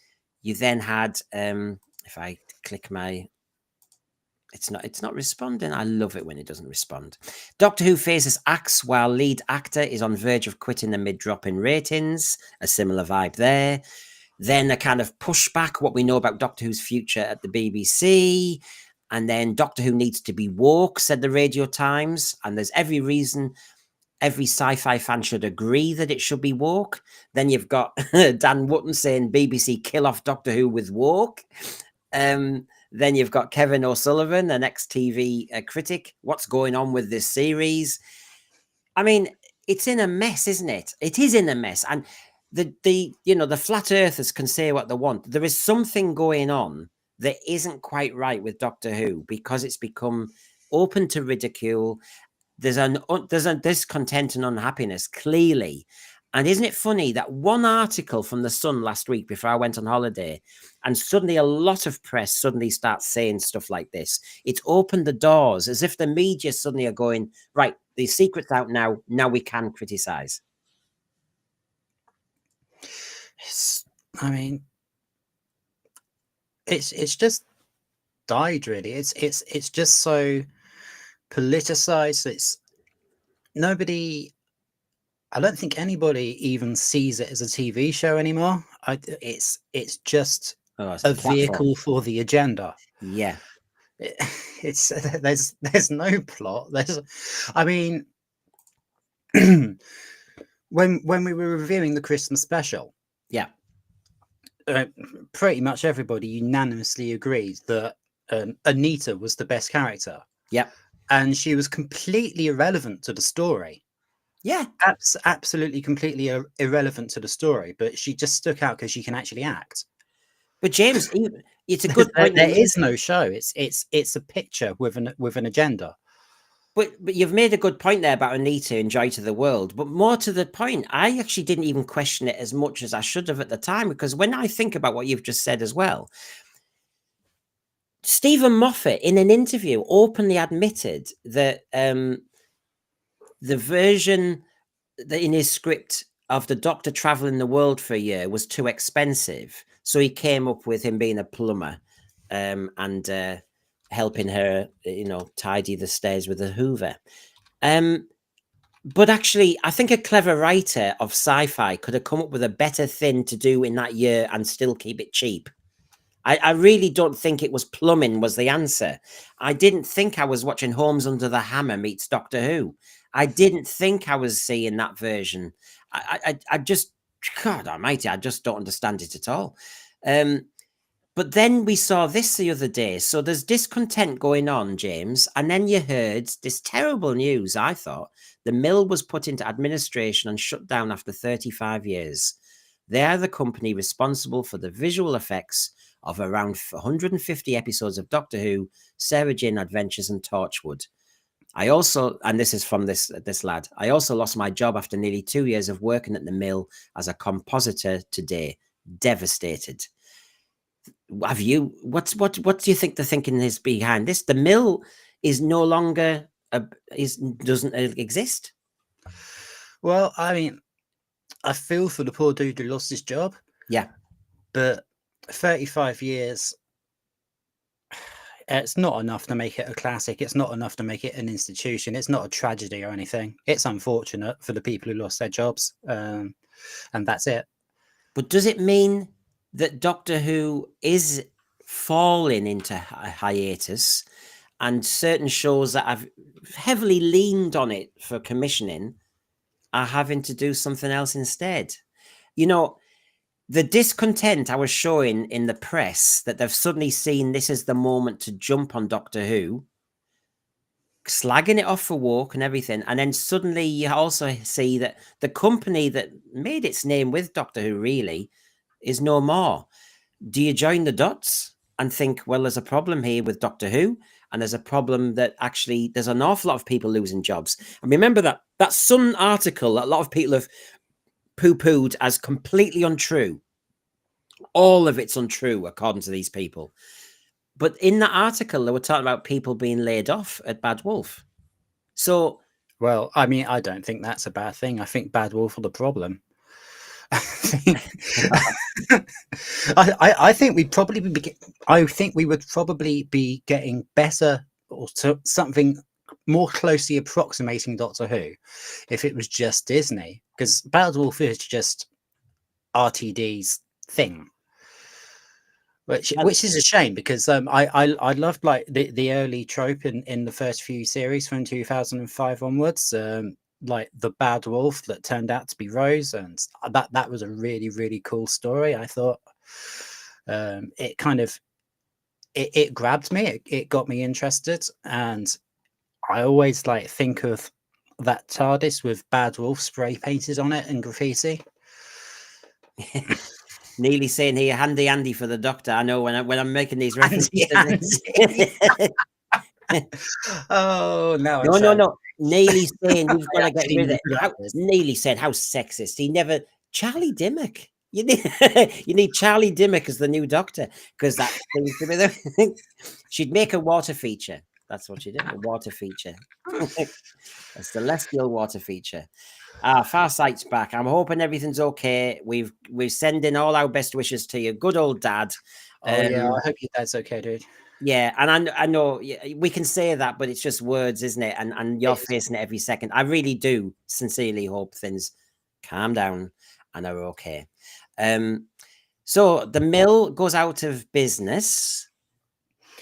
Speaker 1: then had, if I click my, it's not responding. I love it when it doesn't respond. Doctor Who faces axe while lead actor is on verge of quitting amid drop in ratings. A similar vibe there. Then a kind of pushback, what we know about Doctor Who's future at the BBC. And then Doctor Who needs to be woke, said the Radio Times. And there's every reason every sci-fi fan should agree that it should be woke. Then you've got Dan Wootton saying BBC kill off Doctor Who with woke. Then you've got Kevin O'Sullivan, an ex-TV critic. What's going on with this series? I mean, it's in a mess, isn't it? It is in a mess. And the flat earthers can say what they want. There is something going on that isn't quite right with Doctor Who because it's become open to ridicule. There's a discontent and unhappiness clearly. And isn't it funny that one article from The Sun last week before I went on holiday, and suddenly a lot of press suddenly starts saying stuff like this. It's opened the doors as if the media suddenly are going, right, the secret's out now. Now we can criticize.
Speaker 2: I mean, it's just died really. It's just so politicized. It's nobody. I don't think anybody even sees it as a TV show anymore. It's just a vehicle for the agenda.
Speaker 1: Yeah,
Speaker 2: it's there's no plot. I mean, when we were reviewing the Christmas special,
Speaker 1: yeah,
Speaker 2: pretty much everybody unanimously agreed that Anita was the best character.
Speaker 1: Yeah,
Speaker 2: and she was completely irrelevant to the story.
Speaker 1: Yeah,
Speaker 2: absolutely, completely irrelevant to the story, but she just stuck out because she can actually act.
Speaker 1: But James, it's a good point.
Speaker 2: There is no show. It's a picture with an agenda.
Speaker 1: But you've made a good point there about Anita and Joy to the World. But more to the point, I actually didn't even question it as much as I should have at the time, because when I think about what you've just said as well, Stephen Moffat, in an interview, openly admitted that the version that in his script of the Doctor traveling the world for a year was too expensive. So he came up with him being a plumber, and helping her, tidy the stairs with a Hoover. But actually, I think a clever writer of sci-fi could have come up with a better thing to do in that year and still keep it cheap. I really don't think it was plumbing was the answer. I didn't think I was watching Holmes Under the Hammer meets Doctor Who. I didn't think I was seeing that version. I just, God almighty, I just don't understand it at all. But then we saw this the other day. So there's discontent going on, James. And then you heard this terrible news, I thought. The mill was put into administration and shut down after 35 years. They are the company responsible for the visual effects of around 150 episodes of Doctor Who, Sarah Jane Adventures, and Torchwood. I also, and this is from this lad, I also lost my job after nearly 2 years of working at the mill as a compositor today. Devastated. Have you? What do you think the thinking is behind this? The mill is no longer doesn't exist.
Speaker 2: Well, I mean, I feel for the poor dude who lost his job.
Speaker 1: Yeah,
Speaker 2: but 35 years, it's not enough to make it a classic. It's not enough to make it an institution. It's not a tragedy or anything. It's unfortunate for the people who lost their jobs, and that's it.
Speaker 1: But does it mean that Doctor Who is falling into a hiatus, and certain shows that have heavily leaned on it for commissioning are having to do something else instead? The discontent I was showing in the press that they've suddenly seen this as the moment to jump on Doctor Who, slagging it off for woke and everything. And then suddenly you also see that the company that made its name with Doctor Who really is no more. Do you join the dots and think, well, there's a problem here with Doctor Who, and there's a problem that actually there's an awful lot of people losing jobs? And remember that Sun article that a lot of people have poo-pooed as completely untrue. All of it's untrue, according to these people. But in that article, they were talking about people being laid off at Bad Wolf. So,
Speaker 2: well, I mean, I don't think that's a bad thing. I think Bad Wolf are the problem. I think we'd probably we would probably be getting better or something more closely approximating Doctor Who if it was just Disney, because Bad Wolf is just Rtd's thing, which is a shame, because I loved like the early trope in the first few series from 2005 onwards, like the Bad Wolf that turned out to be Rose, and that was a really, really cool story. I thought it kind of it grabbed me, it got me interested, and I always like think of that TARDIS with Bad Wolf spray painted on it and graffiti.
Speaker 1: Nearly saying here, handy Andy for the Doctor. I know when I'm making these references.
Speaker 2: Oh no!
Speaker 1: No. Nearly saying you've got to get rid of it. Nearly said how sexist. He never. Charlie Dimmock. You need Charlie Dimmock as the new Doctor, because that seems to be the thing. She'd make a water feature. That's what she did. A water feature. A celestial water feature. Farsight's back. I'm hoping everything's okay. We're sending all our best wishes to your good old dad.
Speaker 2: Yeah, I hope your dad's okay, dude.
Speaker 1: Yeah, and I know we can say that, but it's just words, isn't it? And you're facing it every second. I really do sincerely hope things calm down and are okay. So the mill goes out of business.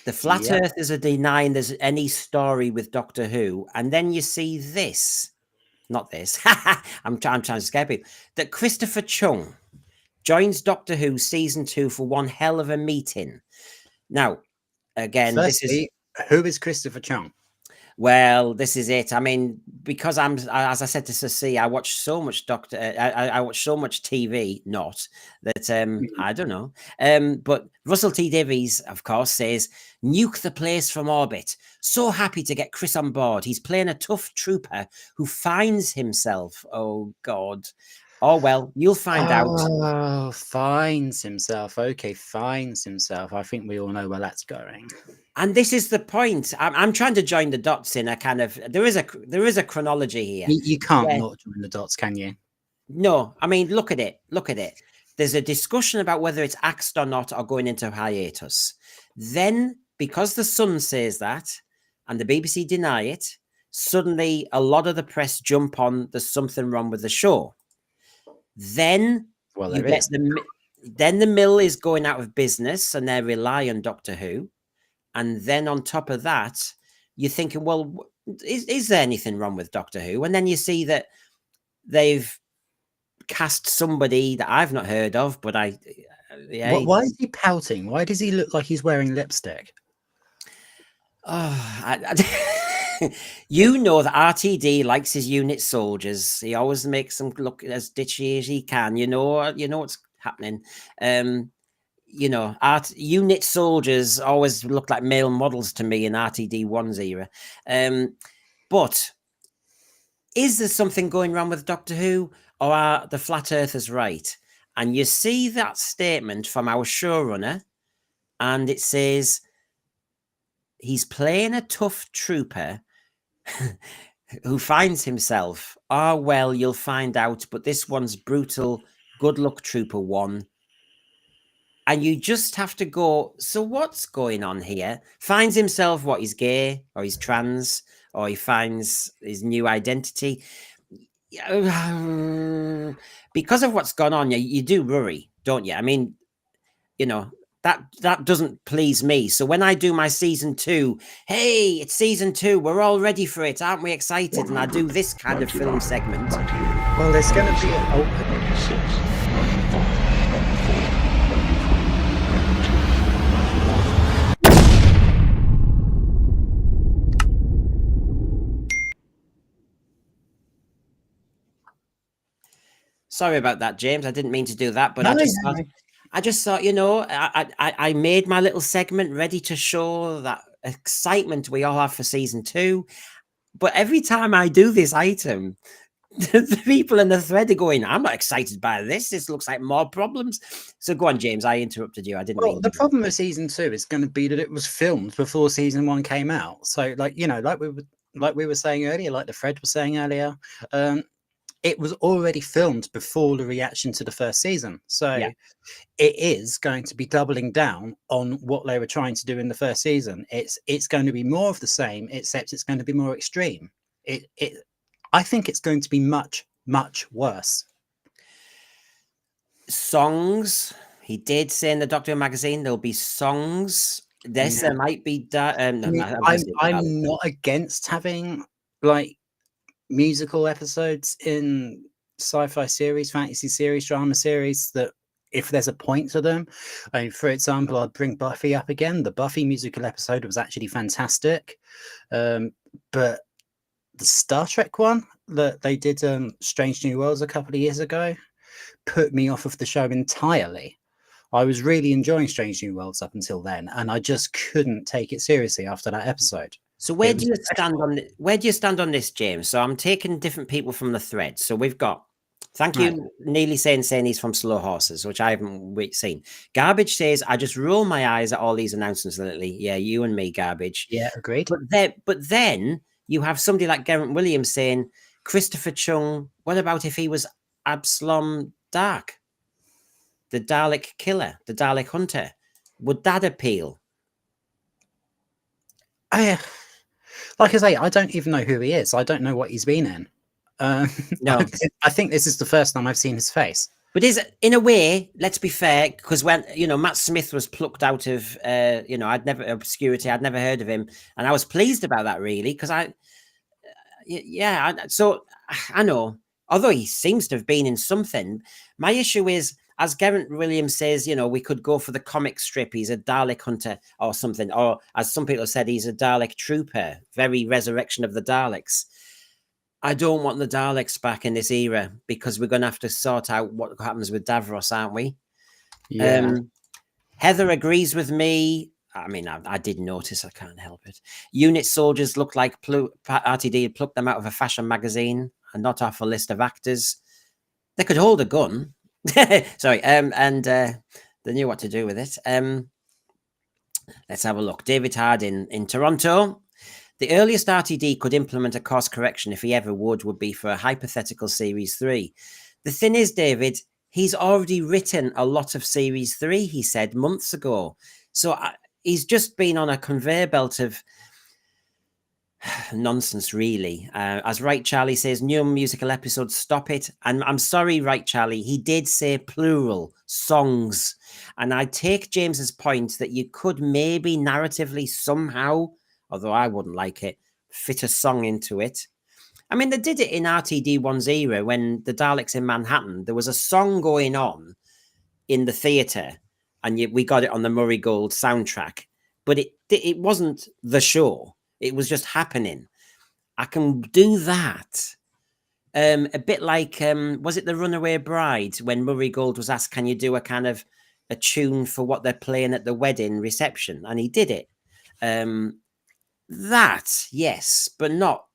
Speaker 1: The flat earthers are denying there's any story with Doctor Who, and then you see this. Not this. I'm trying to scare people. That Christopher Chung joins Doctor Who season 2 for one hell of a meeting. Now, again,
Speaker 2: firstly, who is Christopher Chung?
Speaker 1: Well, this is it. I mean, because as I said to Ceci, I watch so much I watch so much TV, not that I don't know. But Russell T Davies, of course, says nuke the place from orbit. So happy to get Chris on board. He's playing a tough trooper who finds himself. Oh God. Oh well, you'll find out.
Speaker 2: Oh, finds himself. Okay, finds himself. I think we all know where that's going.
Speaker 1: And this is the point. I'm trying to join the dots in a kind of there is a chronology here.
Speaker 2: You can't not join the dots, can you?
Speaker 1: No, I mean, look at it. Look at it. There's a discussion about whether it's axed or not or going into hiatus. Then, because the Sun says that and the BBC deny it, suddenly a lot of the press jump on there's something wrong with the show. Then
Speaker 2: Well,
Speaker 1: you
Speaker 2: there
Speaker 1: get
Speaker 2: is.
Speaker 1: then the mill is going out of business and they rely on Doctor Who. And then on top of that, you're thinking, well, is there anything wrong with Doctor Who? And then you see that they've cast somebody that I've not heard of, but
Speaker 2: Why is he pouting? Why does he look like he's wearing lipstick?
Speaker 1: Oh, you know that RTD likes his unit soldiers. He always makes them look as ditchy as he can. You know what's happening. Unit soldiers always look like male models to me in RTD1's era. But is there something going wrong with Doctor Who, or are the flat earthers right? And you see that statement from our showrunner, and it says he's playing a tough trooper who finds himself, well, you'll find out, but this one's brutal, good luck trooper one. And you just have to go, so what's going on here? Finds himself, what, he's gay, or he's trans, or he finds his new identity. Because of what's gone on, you do worry, don't you? I mean, that doesn't please me. So when I do my season 2, hey, it's season 2, we're all ready for it, aren't we excited? And I do this kind of film segment.
Speaker 2: Well, there's going to be an opening.
Speaker 1: Sorry about that, James. I didn't mean to do that, but
Speaker 2: No,
Speaker 1: I just thought, I made my little segment ready to show that excitement we all have for season 2. But every time I do this item, the people in the thread are going, I'm not excited by this. This looks like more problems. So go on, James. I interrupted you. I didn't mean
Speaker 2: the problem with season 2 is going to be that it was filmed before season 1 came out. So, like we were saying earlier, like the thread was saying earlier, it was already filmed before the reaction to the first season. So it is going to be doubling down on what they were trying to do in the first season. It's going to be more of the same, except it's going to be more extreme. I think it's going to be much, much worse.
Speaker 1: Songs. He did say in the Doctor Who magazine there'll be songs. There might be.
Speaker 2: I'm not against having like musical episodes in sci-fi series, fantasy series, drama series, that if there's a point to them. I mean, for example, I'd bring Buffy up again. The Buffy musical episode was actually fantastic. But the Star Trek one that they did, Strange New Worlds, a couple of years ago, put me off of the show entirely. I was really enjoying Strange New Worlds up until then, and I just couldn't take it seriously after that episode.
Speaker 1: So where do you stand on this, James? So I'm taking different people from the thread. So we've got, thank you, Neely saying he's from Slow Horses, which I haven't seen. Garbage says, I just roll my eyes at all these announcements lately. Yeah, you and me, Garbage.
Speaker 2: Yeah, agreed.
Speaker 1: But then you have somebody like Geraint Williams saying, Christopher Chung, what about if he was Absalom Dark, the Dalek killer, the Dalek hunter? Would that appeal?
Speaker 2: Like I say, I don't even know who he is. I don't know what he's been in.
Speaker 1: No,
Speaker 2: I think this is the first time I've seen his face.
Speaker 1: But in a way, let's be fair, because when Matt Smith was plucked out of obscurity, I'd never heard of him, and I was pleased about that, really, because so I know, although he seems to have been in something, my issue is, as Geraint Williams says, we could go for the comic strip. He's a Dalek hunter or something. Or as some people have said, he's a Dalek trooper, very resurrection of the Daleks. I don't want the Daleks back in this era because we're going to have to sort out what happens with Davros, aren't we?
Speaker 2: Yeah.
Speaker 1: Heather agrees with me. I mean, I did notice. I can't help it. Unit soldiers look like RTD had plucked them out of a fashion magazine and not off a list of actors. They could hold a gun. Sorry, and they knew what to do with it. Let's have a look. David Hardin in Toronto. The earliest RTD could implement a course correction, if he ever would be for a hypothetical Series 3. The thing is, David, he's already written a lot of series 3, he said months ago. So he's just been on a conveyor belt of nonsense, really. As Right Charlie says, new musical episodes, stop it. And I'm sorry, Right Charlie, he did say plural songs. And I take James's point that you could maybe narratively somehow, although I wouldn't like it, fit a song into it. I mean, they did it in RTD1's era when the Daleks in Manhattan, there was a song going on in the theatre, and we got it on the Murray Gold soundtrack, but it wasn't the show. It was just happening. I can do that. A bit like, was it The Runaway Bride when Murray Gold was asked, can you do a kind of a tune for what they're playing at the wedding reception? And he did it. That, yes, but not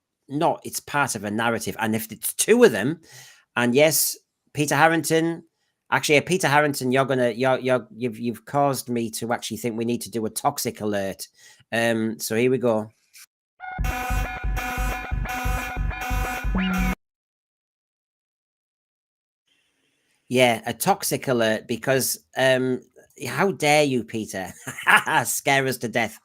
Speaker 1: it's part of a narrative. And if it's two of them, and yes, Peter Harrington, actually, Peter Harrington, you've caused me to actually think we need to do a toxic alert. So here we go. Yeah, a toxic alert, because how dare you, Peter? Scare us to death.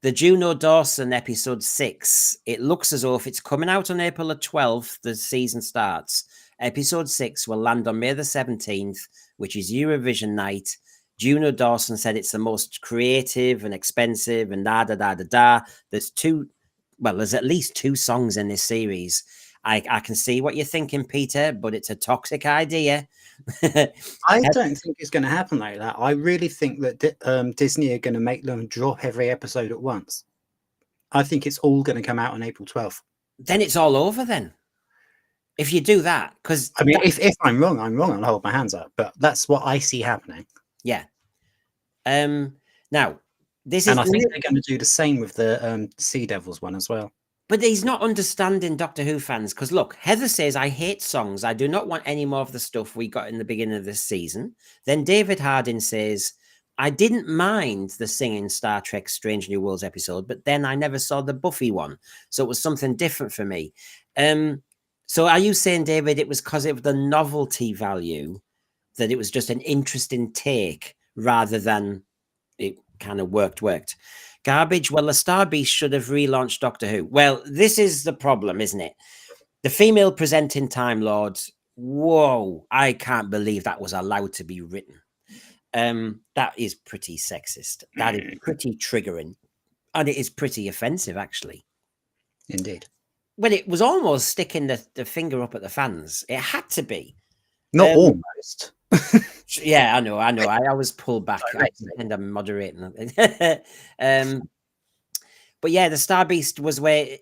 Speaker 1: The Juno Dawson episode 6, it looks as though if it's coming out on April the 12th, the season starts. Episode 6 will land on May the 17th, which is Eurovision night. Juno Dawson said it's the most creative and expensive and da-da-da-da-da. There's at least 2 songs in this series. I can see what you're thinking, Peter, but it's a toxic idea.
Speaker 2: I don't think it's going to happen like that. I really think that Disney are going to make them drop every episode at once. I think it's all going to come out on April 12th.
Speaker 1: Then it's all over then. If you do that, because
Speaker 2: I mean, if I'm wrong, I'll hold my hands up. But that's what I see happening.
Speaker 1: Yeah. Now, this
Speaker 2: and I think they're going to do the same with the Sea Devils one as well.
Speaker 1: But he's not understanding Doctor Who fans, because look, Heather says, I hate songs. I do not want any more of the stuff we got in the beginning of this season. Then David Harding says, I didn't mind the singing Star Trek Strange New Worlds episode, but then I never saw the Buffy one. So it was something different for me. So are you saying, David, it was because of the novelty value, that it was just an interesting take rather than it kind of worked? Garbage. Well, the Star Beast should have relaunched Doctor Who. Well, this is the problem, isn't it? The female presenting Time Lords. Whoa, I can't believe that was allowed to be written. That is pretty sexist. That is pretty triggering. And it is pretty offensive, actually.
Speaker 2: Indeed.
Speaker 1: Well, it was almost sticking the finger up at the fans. It had to be.
Speaker 2: Not almost.
Speaker 1: Yeah, I know. I always pull back and I'm moderating. But yeah, the Star Beast was where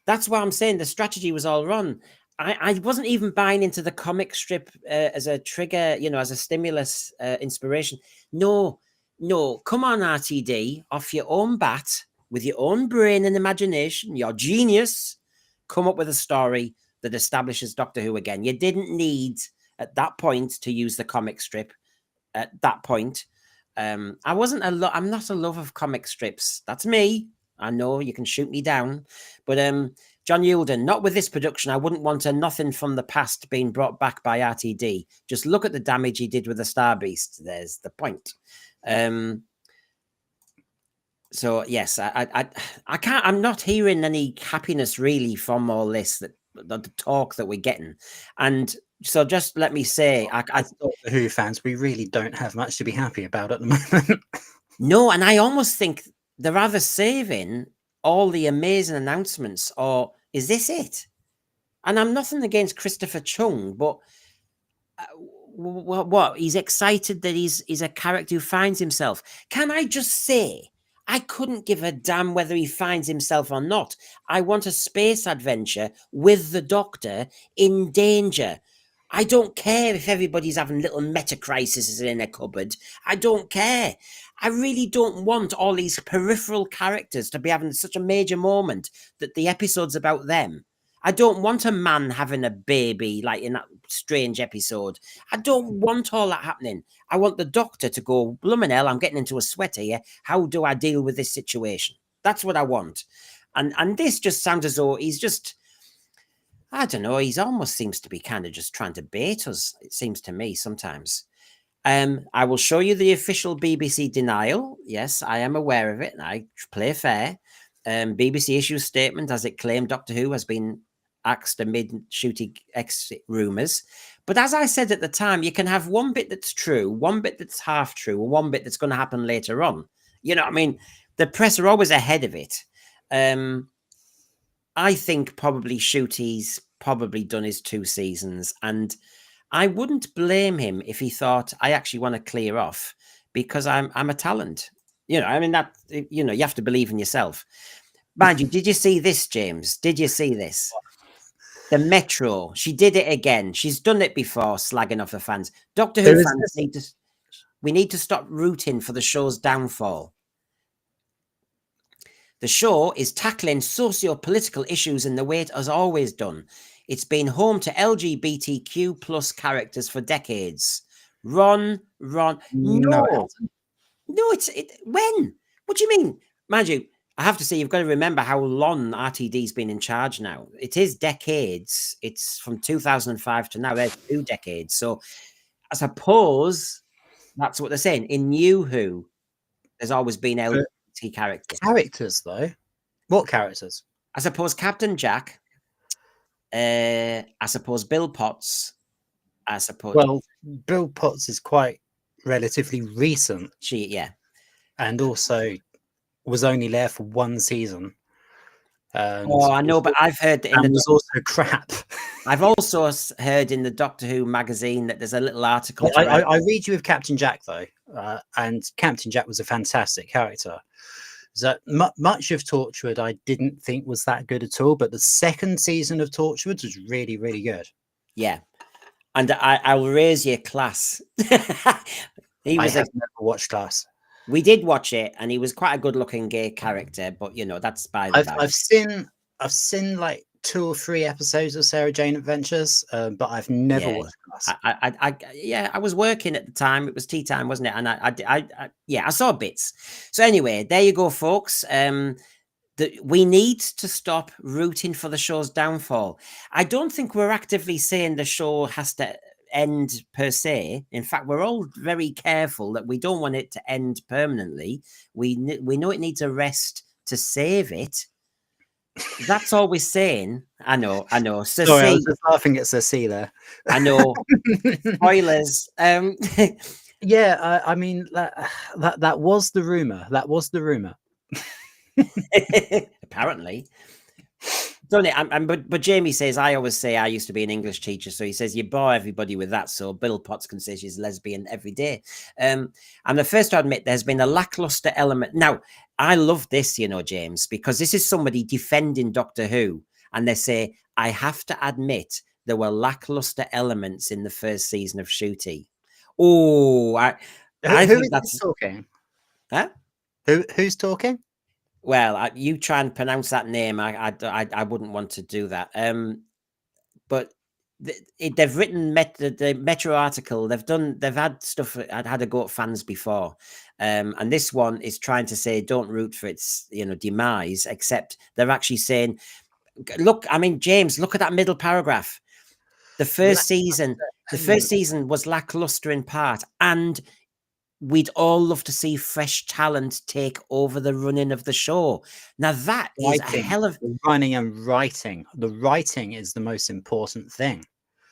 Speaker 1: that's what I'm saying. The strategy was all wrong. I wasn't even buying into the comic strip as a trigger, as a stimulus, inspiration. No. Come on, RTD, off your own bat, with your own brain and imagination, your genius, come up with a story that establishes Doctor Who again. You didn't need at that point to use the comic strip. At that point, I'm not a lover of comic strips. That's me. I know you can shoot me down, but John Yulden, not with this production. I wouldn't want nothing from the past being brought back by RTD. Just look at the damage he did with the Star Beast. There's the point. So yes, I can't. I'm not hearing any happiness really from all this, that the talk that we're getting, and so just let me say, I
Speaker 2: thought the Who fans, we really don't have much to be happy about at the moment.
Speaker 1: No, and I almost think they're either saving all the amazing announcements, or is this it? And I'm nothing against Christopher Chung, but what? He's excited that he's a character who finds himself. Can I just say, I couldn't give a damn whether he finds himself or not. I want a space adventure with the Doctor in danger. I don't care if everybody's having little meta crises in a cupboard. I don't care. I really don't want all these peripheral characters to be having such a major moment that the episode's about them. I don't want a man having a baby like in that strange episode. I don't want all that happening. I want the Doctor to go, bloomin' hell, I'm getting into a sweat here. How do I deal with this situation? That's what I want. And this just sounds as though he's just... I don't know. He's almost seems to be kind of just trying to bait us. It seems to me sometimes. I will show you the official BBC denial. Yes, I am aware of it, and I play fair. BBC issues statement as it claimed Doctor Who has been axed amid shooting exit rumours. But as I said at the time, you can have one bit that's true, one bit that's half true, and one bit that's going to happen later on. You know what I mean? The press are always ahead of it. I think probably Shooty's probably done his 2 seasons, and I wouldn't blame him if he thought, I actually want to clear off because I'm a talent. You know, I mean, that, you know, you have to believe in yourself. Mind you, did you see this, James? Did you see this? The Metro. She did it again. She's done it before, slagging off the fans. Doctor Who fans we need to stop rooting for the show's downfall. The show is tackling socio-political issues in the way it has always done. It's been home to LGBTQ plus characters for decades. Ron. No, when? What do you mean? Mind you, I have to say, you've got to remember how long RTD's been in charge now. It is decades. It's from 2005 to now. There's 2 decades. So I suppose that's what they're saying. In Nuwho, there's always been LGBT characters.
Speaker 2: Characters, though? What characters?
Speaker 1: I suppose Captain Jack. I suppose Bill Potts. I suppose.
Speaker 2: Well, Bill Potts is quite relatively recent.
Speaker 1: Yeah.
Speaker 2: And also was only there for 1 season.
Speaker 1: I know, but I've heard that
Speaker 2: it was also crap.
Speaker 1: I've also heard in the Doctor Who magazine that there's a little article.
Speaker 2: I read you with Captain Jack, though, and Captain Jack was a fantastic character. So much of Torchwood I didn't think was that good at all, but the 2nd season of Torchwood was really, really good.
Speaker 1: Yeah, and I will raise your class.
Speaker 2: I have never watched Class.
Speaker 1: We did watch it, and he was quite a good-looking gay character, but you know that's by the by.
Speaker 2: I've seen like 2 or 3 episodes of Sarah Jane Adventures, but I've never watched Class.
Speaker 1: I was working at the time. It was tea time, wasn't it? And I saw bits. So anyway, there you go, folks. We need to stop rooting for the show's downfall. I don't think we're actively saying the show has to end per se. In fact, we're all very careful that we don't want it to end permanently. We know it needs a rest to save it. That's all we're saying. I know.
Speaker 2: Sorry, I was just laughing at Sir C there.
Speaker 1: I know. Spoilers.
Speaker 2: Yeah, I mean that was the rumor. That was the rumor.
Speaker 1: Apparently. Don't it? But Jamie says, I always say I used to be an English teacher, so he says you bore everybody with that. So Bill Potts can say she's lesbian every day. I'm the first to admit there's been a lackluster element. Now, I love this, you know, James, because this is somebody defending Doctor Who, and they say, I have to admit there were lackluster elements in the 1st season of Shooty. Oh, I think that's
Speaker 2: talking.
Speaker 1: Huh?
Speaker 2: Who's talking?
Speaker 1: Well, you try and pronounce that name. I wouldn't want to do that. But they've written the Metro article. They've had stuff. I'd had a go at fans before, and this one is trying to say don't root for its demise. Except they're actually saying, look. I mean, James, look at that middle paragraph. The first season was lackluster in part, and we'd all love to see fresh talent take over the running of the show. Now that is a hell of
Speaker 2: running and writing. The writing is the most important thing.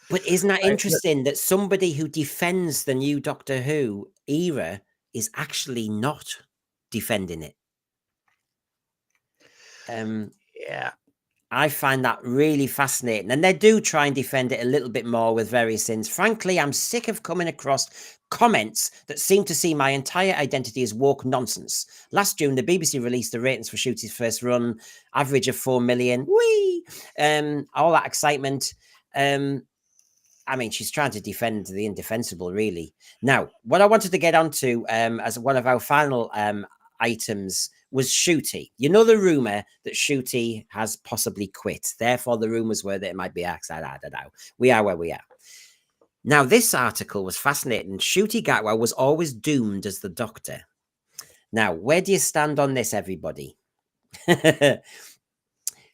Speaker 1: But isn't that interesting that somebody who defends the new Doctor Who era is actually not defending it?
Speaker 2: Yeah.
Speaker 1: I find that really fascinating. And they do try and defend it a little bit more with various things. Frankly, I'm sick of coming across comments that seem to see my entire identity as woke nonsense. Last June, the BBC released the ratings for Shooty's first run, average of 4 million. Whee! All that excitement. I mean, she's trying to defend the indefensible, really. Now, what I wanted to get onto as one of our final items was Shooty. You know the rumor that Shooty has possibly quit. Therefore, the rumors were that it might be axed. I don't know. We are where we are. Now, this article was fascinating. Shooty Gatwa was always doomed as the Doctor. Now, where do you stand on this, everybody?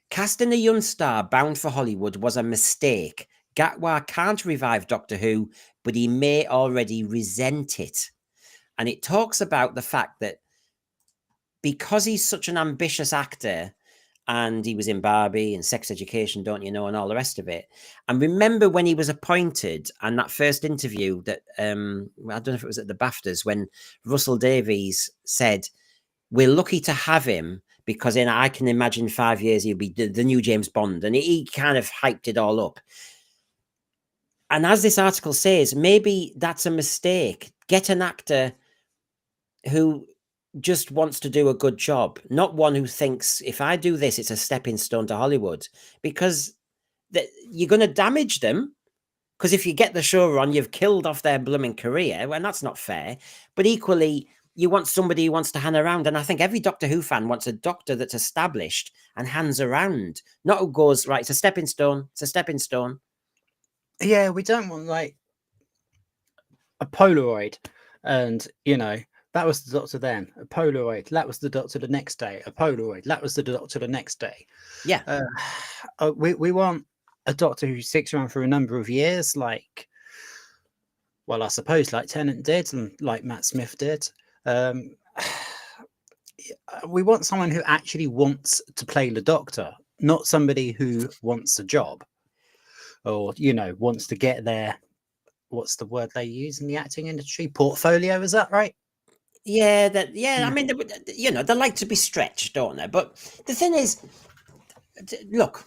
Speaker 1: Casting a young star bound for Hollywood was a mistake. Gatwa can't revive Doctor Who, but he may already resent it. And it talks about the fact that because he's such an ambitious actor, and he was in Barbie and Sex Education, don't you know, and all the rest of it. And remember when he was appointed, and that first interview that I don't know if it was at the BAFTAs, when Russell Davies said, "We're lucky to have him because I can imagine 5 years he'll be the new James Bond," and he kind of hyped it all up. And as this article says, maybe that's a mistake. Get an actor who just wants to do a good job, not one who thinks, if I do this, it's a stepping stone to Hollywood, because you're going to damage them. Because if you get the show on, you've killed off their blooming career, and that's not fair. But equally, you want somebody who wants to hang around. And I think every Doctor Who fan wants a doctor that's established and hangs around, not who goes, right, it's a stepping stone, it's a stepping stone.
Speaker 2: Yeah, we don't want like a Polaroid and, you know, that was the doctor then, a Polaroid, that was the doctor the next day, a Polaroid, that was the doctor the next day.
Speaker 1: Yeah.
Speaker 2: We want a doctor who sticks around for a number of years, like, well, I suppose like Tennant did and like Matt Smith did. We want someone who actually wants to play the doctor, not somebody who wants a job or, you know, wants to get their, what's the word they use in the acting industry? Portfolio, is that right?
Speaker 1: Yeah, I mean, you know, they like to be stretched, don't they? But the thing is, look,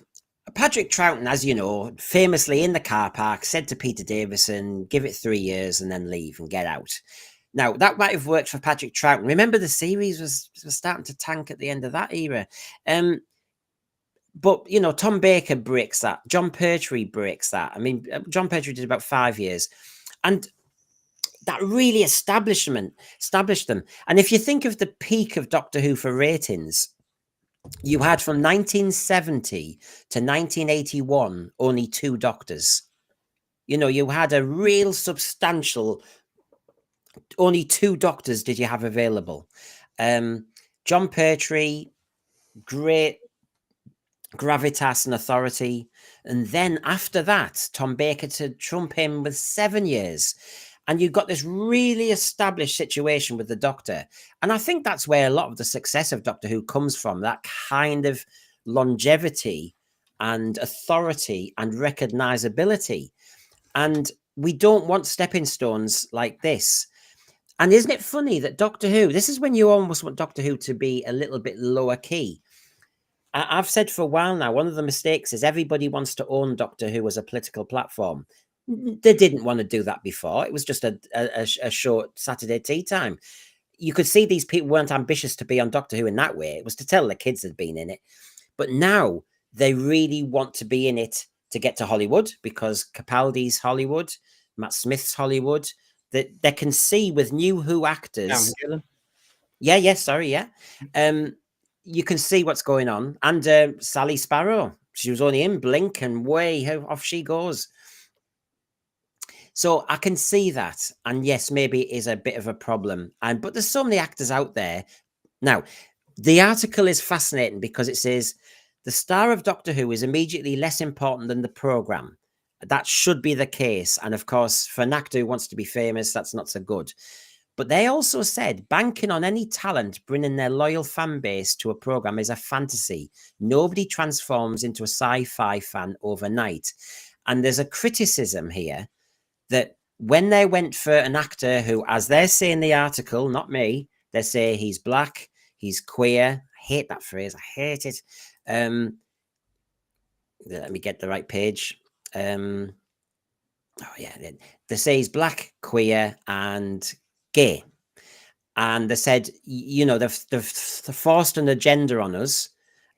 Speaker 1: Patrick Troughton, as you know, famously in the car park said to Peter Davison, give it 3 years and then leave and get out. Now, that might have worked for Patrick Troughton. Remember, the series was starting to tank at the end of that era. But, you know, Tom Baker breaks that. John Pertwee breaks that. I mean, John Pertwee did about 5 years. And that really established them. And if you think of the peak of Doctor Who for ratings, you had from 1970 to 1981 only 2 doctors. You know, you had a real substantial, only 2 doctors did you have available. John Pertwee, great gravitas and authority. And then after that, Tom Baker to trump him with 7 years. And you've got this really established situation with the Doctor. And I think that's where a lot of the success of Doctor Who comes from, that kind of longevity and authority and recognizability. And we don't want stepping stones like this. And isn't it funny that Doctor Who, this is when you almost want Doctor Who to be a little bit lower key. I've said for a while now, one of the mistakes is everybody wants to own Doctor Who as a political platform. They didn't want to do that before. It was just a short Saturday tea time. You could see these people weren't ambitious to be on Doctor Who in that way. It was to tell the kids they'd been in it. But now they really want to be in it to get to Hollywood, because Capaldi's Hollywood, Matt Smith's Hollywood, that they can see with new Who actors. You can see what's going on. And Sally Sparrow, she was only in Blink and way off she goes. So I can see that. And yes, maybe it is a bit of a problem. But there's so many actors out there. Now, the article is fascinating because it says the star of Doctor Who is immediately less important than the programme. That should be the case. And of course, for an actor who wants to be famous, that's not so good. But they also said banking on any talent bringing their loyal fan base to a programme is a fantasy. Nobody transforms into a sci-fi fan overnight. And there's a criticism here that when they went for an actor who, as they say in the article, not me, they say he's black, he's queer. I hate that phrase. I hate it. Let me get the right page. They say he's black, queer, and gay. And they said, you know, they've forced an agenda on us.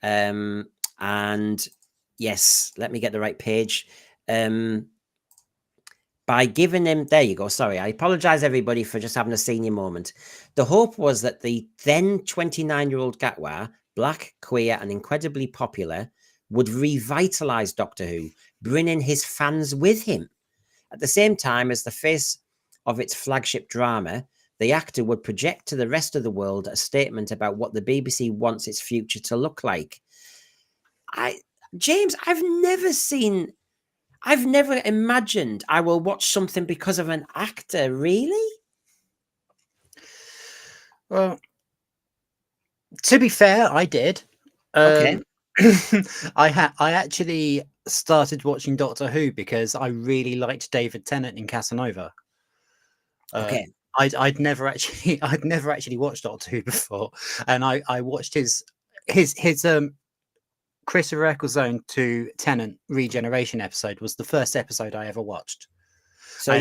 Speaker 1: And yes, let me get the right page. By giving him, there you go. Sorry, I apologize everybody for just having a senior moment. The hope was that the then 29-year-old Gatwa, black, queer, and incredibly popular, would revitalize Doctor Who, bringing his fans with him. At the same time as the face of its flagship drama, the actor would project to the rest of the world a statement about what the BBC wants its future to look like. James, I've never imagined I will watch something because of an actor. Really?
Speaker 2: Well, to be fair, I did.
Speaker 1: Okay.
Speaker 2: I actually started watching Doctor Who because I really liked David Tennant in Casanova.
Speaker 1: Okay.
Speaker 2: I'd never actually watched Doctor Who before, and I watched his Christopher Eccleston to Tennant Regeneration episode was the first episode I ever watched.
Speaker 1: So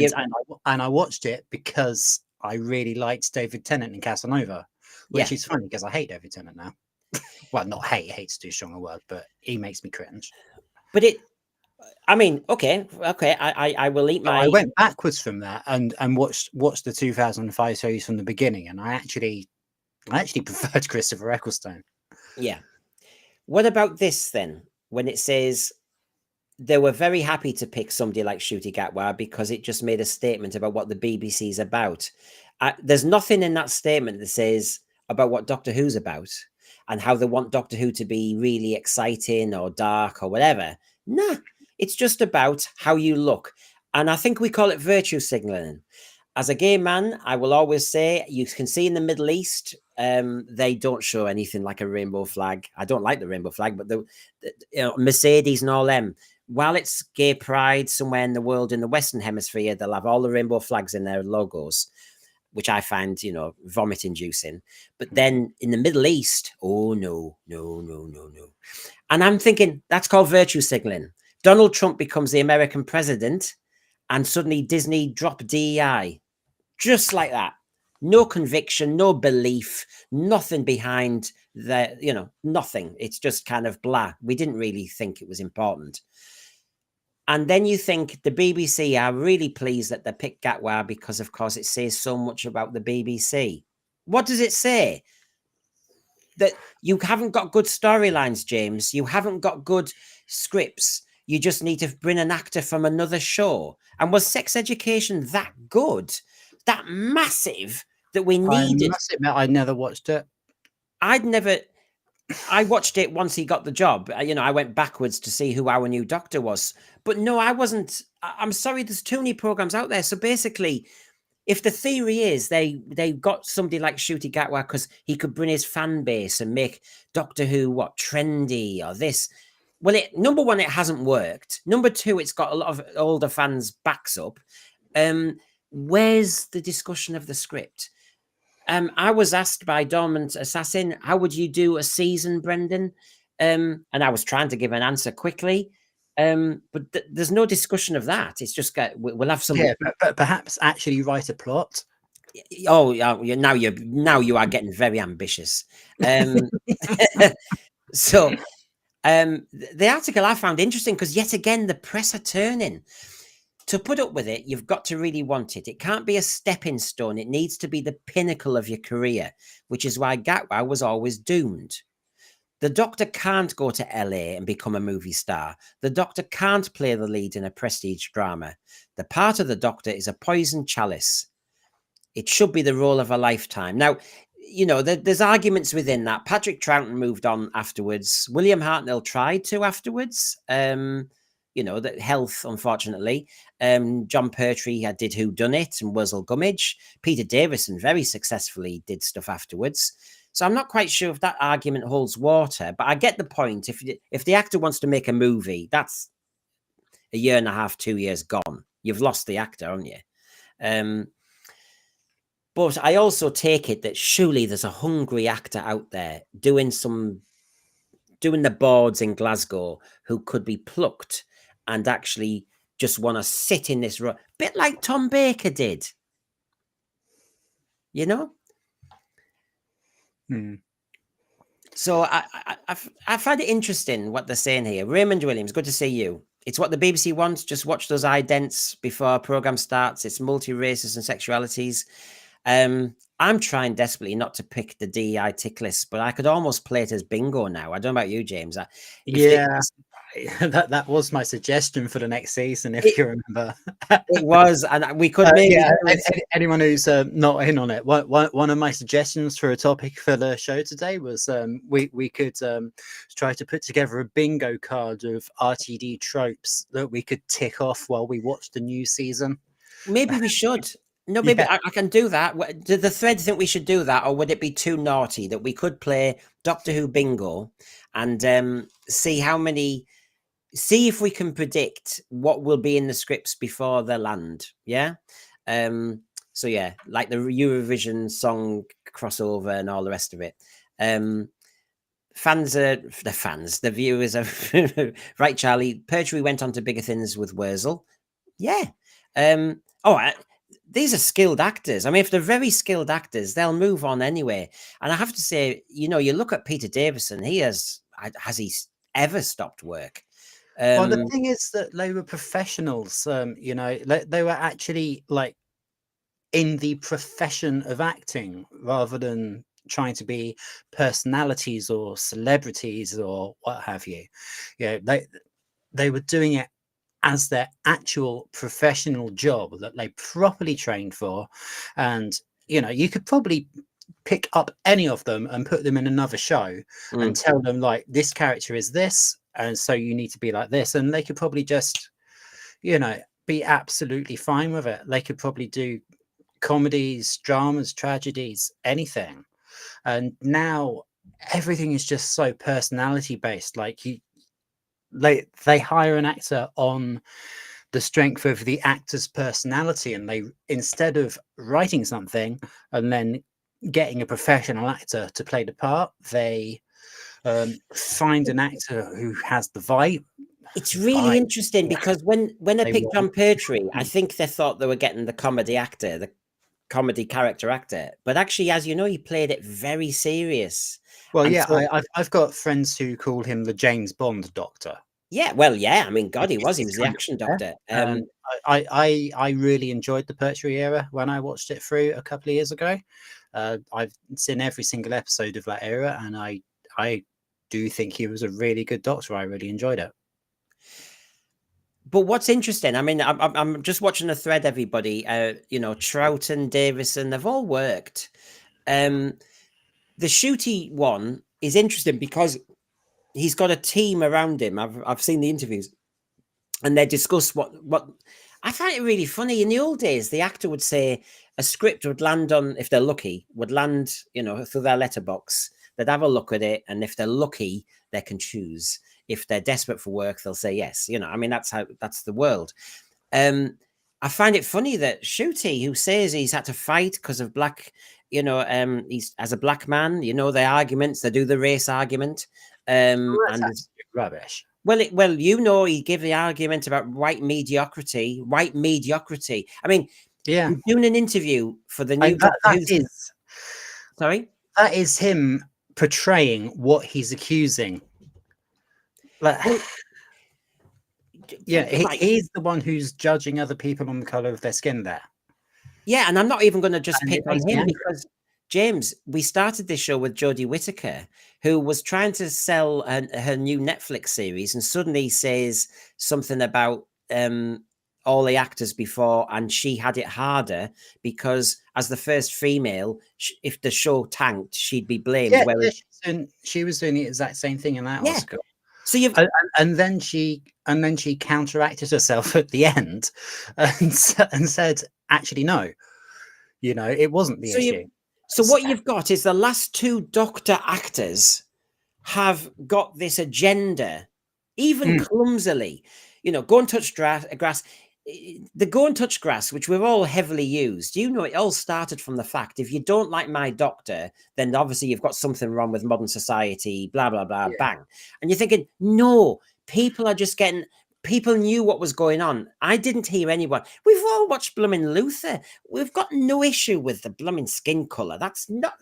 Speaker 2: And I watched it because I really liked David Tennant in Casanova, which is funny because I hate David Tennant now. Well, not hate's too strong a word, but he makes me cringe.
Speaker 1: But okay. I will eat my.
Speaker 2: I went backwards from that and watched the 2005 series from the beginning, and I actually preferred Christopher Eccleston.
Speaker 1: Yeah. What about this then? When it says they were very happy to pick somebody like Ncuti Gatwa because it just made a statement about what the BBC is about. There's nothing in that statement that says about what Doctor Who's about and how they want Doctor Who to be really exciting or dark or whatever. Nah, it's just about how you look. And I think we call it virtue signaling. As a gay man, I will always say, you can see in the Middle East, they don't show anything like a rainbow flag. I don't like the rainbow flag, but the Mercedes and all them, while it's gay pride somewhere in the world, in the Western Hemisphere, they'll have all the rainbow flags in their logos, which I find, vomit inducing. But then in the Middle East, oh, no. And I'm thinking that's called virtue signaling. Donald Trump becomes the American president and suddenly Disney drop DEI. Just like that. No conviction, no belief, nothing behind nothing. It's just kind of blah. We didn't really think it was important. And then you think the BBC are really pleased that they picked Gatwa because, of course, it says so much about the BBC. What does it say? That you haven't got good storylines, James. You haven't got good scripts. You just need to bring an actor from another show. And was Sex Education that good? That massive that we needed?
Speaker 2: I must admit, I never watched it.
Speaker 1: I watched it once he got the job. I went backwards to see who our new doctor was. But no, I wasn't. I'm sorry, there's too many programs out there. So basically, if the theory is they got somebody like Ncuti Gatwa because he could bring his fan base and make Doctor Who trendy or this. Well, number one, it hasn't worked. Number two, it's got a lot of older fans' backs up. Where's the discussion of the script? I was asked by Dormant Assassin, how would you do a season, Brendan? And I was trying to give an answer quickly. But there's no discussion of that. It's just we'll have some.
Speaker 2: Yeah, but perhaps actually write a plot.
Speaker 1: Oh, now you are getting very ambitious. So the article I found interesting because yet again the press are turning. To put up with it, you've got to really want it. It can't be a stepping stone. It needs to be the pinnacle of your career, which is why Gatwa was always doomed. The Doctor can't go to LA and become a movie star. The Doctor can't play the lead in a prestige drama. The part of the Doctor is a poison chalice. It should be the role of a lifetime. Now, there's arguments within that. Patrick Troughton moved on afterwards. William Hartnell tried to afterwards. That health, unfortunately. John Pertwee did Who Done It and Wurzel Gummidge. Peter Davison very successfully did stuff afterwards. So I'm not quite sure if that argument holds water, but I get the point. If the actor wants to make a movie, that's a year and a half, 2 years gone. You've lost the actor, haven't you? But I also take it that surely there's a hungry actor out there doing the boards in Glasgow who could be plucked and actually just want to sit in this role, bit like Tom Baker did. So I find it interesting what they're saying here. Raymond Williams, good to see you. It's what the BBC wants. Just watch those idents before a program starts. It's multi-races and sexualities. I'm trying desperately not to pick the DEI tick list, but I could almost play it as bingo now. I don't know about you, James.
Speaker 2: That was my suggestion for the next season, if you remember.
Speaker 1: It was, and we could maybe
Speaker 2: anyone who's not in on it. One of my suggestions for a topic for the show today was we could try to put together a bingo card of RTD tropes that we could tick off while we watch the new season.
Speaker 1: Maybe we should. No, maybe I can do that. Did the thread think we should do that, or would it be too naughty that we could play Doctor Who bingo and see if we can predict what will be in the scripts before they land? Yeah. So yeah, like the Eurovision song crossover and all the rest of it. The viewers are right. Charlie, Pertwee went on to bigger things with Wurzel. Yeah. These are skilled actors. I mean, if they're very skilled actors, they'll move on anyway. And I have to say, you look at Peter Davison. Has he ever stopped work?
Speaker 2: Well, the thing is that they were professionals. They were actually like in the profession of acting rather than trying to be personalities or celebrities or what have you. They were doing it as their actual professional job that they properly trained for. And you could probably pick up any of them and put them in another show and tell them, like, this character is this, and so you need to be like this, and they could probably just be absolutely fine with it. They could probably do comedies, dramas, tragedies, anything. And now everything is just so personality based. Like, they hire an actor on the strength of the actor's personality, and they, instead of writing something and then getting a professional actor to play the part, they find an actor who has the vibe.
Speaker 1: It's really interesting because when I picked John Pertwee, I think they thought they were getting the comedy actor, the comedy character actor, but actually, as you know, he played it very serious.
Speaker 2: Well, and I've got friends who call him the James Bond Doctor.
Speaker 1: Yeah, well, yeah. I mean, God, he was the action doctor.
Speaker 2: I really enjoyed the Pertwee era when I watched it through a couple of years ago. I've seen every single episode of that era, and I do think he was a really good doctor. I really enjoyed it.
Speaker 1: But what's interesting, I mean, I'm just watching a thread, everybody. Troughton, Davison, they've all worked. The Shooty one is interesting because he's got a team around him. I've seen the interviews, and they discuss what I find it really funny. In the old days, the actor would say a script would land on, if they're lucky, through their letterbox. They'd have a look at it, and if they're lucky, they can choose. If they're desperate for work, they'll say yes. I mean, that's the world. I find it funny that Shooty, who says he's had to fight because of black, he's as a black man, the arguments, they do the race argument. And
Speaker 2: rubbish.
Speaker 1: Well, he gave the argument about white mediocrity. I mean,
Speaker 2: yeah,
Speaker 1: he's doing an interview for the new. Sorry,
Speaker 2: that is him portraying what he's accusing. He's the one who's judging other people on the color of their skin there.
Speaker 1: Yeah, and I'm not even going to just pick on him because, James, we started this show with Jodie Whittaker, who was trying to sell her new Netflix series, and suddenly says something about all the actors before, and she had it harder because as the first female, if the show tanked, she'd be blamed.
Speaker 2: She was doing the exact same thing in that Oscar.
Speaker 1: So
Speaker 2: and then she counteracted herself at the end and said, actually, no, it wasn't the issue.
Speaker 1: So what you've got is the last two Doctor actors have got this agenda, even clumsily. Go and touch grass. The go and touch grass, which we've all heavily used. It all started from the fact, if you don't like my doctor, then obviously you've got something wrong with modern society, blah, blah, blah, bang. And you're thinking, no, people knew what was going on. I didn't hear anyone. We've all watched blooming Luther. We've got no issue with the blooming skin color. That's not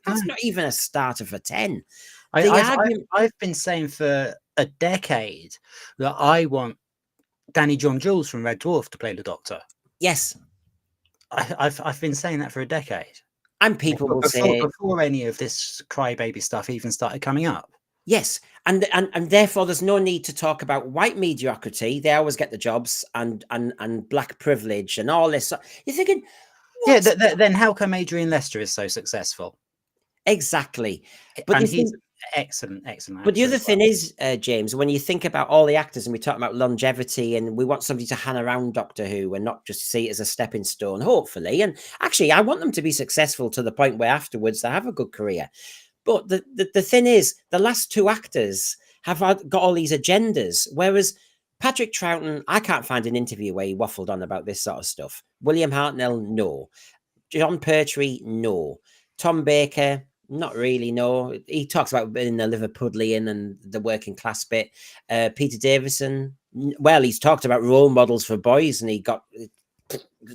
Speaker 1: even a starter for 10.
Speaker 2: I've been saying for a decade that I want Danny John Jules from Red Dwarf to play the Doctor.
Speaker 1: Yes.
Speaker 2: I've been saying that for a decade.
Speaker 1: And people will say,
Speaker 2: before any of this crybaby stuff even started coming up.
Speaker 1: Yes, and therefore there's no need to talk about white mediocrity. They always get the jobs, and black privilege and all this. You're thinking,
Speaker 2: yeah. Then how come Adrian Lester is so successful?
Speaker 1: Exactly, but
Speaker 2: and he's excellent actor.
Speaker 1: But the other thing is, James, when you think about all the actors and we talk about longevity and we want somebody to hang around Doctor Who and not just see it as a stepping stone, hopefully. And actually, I want them to be successful to the point where afterwards they have a good career. But the thing is, the last two actors have got all these agendas, whereas Patrick Troughton, I can't find an interview where he waffled on about this sort of stuff. William Hartnell, no. John Pertwee, no. Tom Baker, not really, no. He talks about being the Liverpudlian and the working class bit. Peter Davison, well, he's talked about role models for boys and he got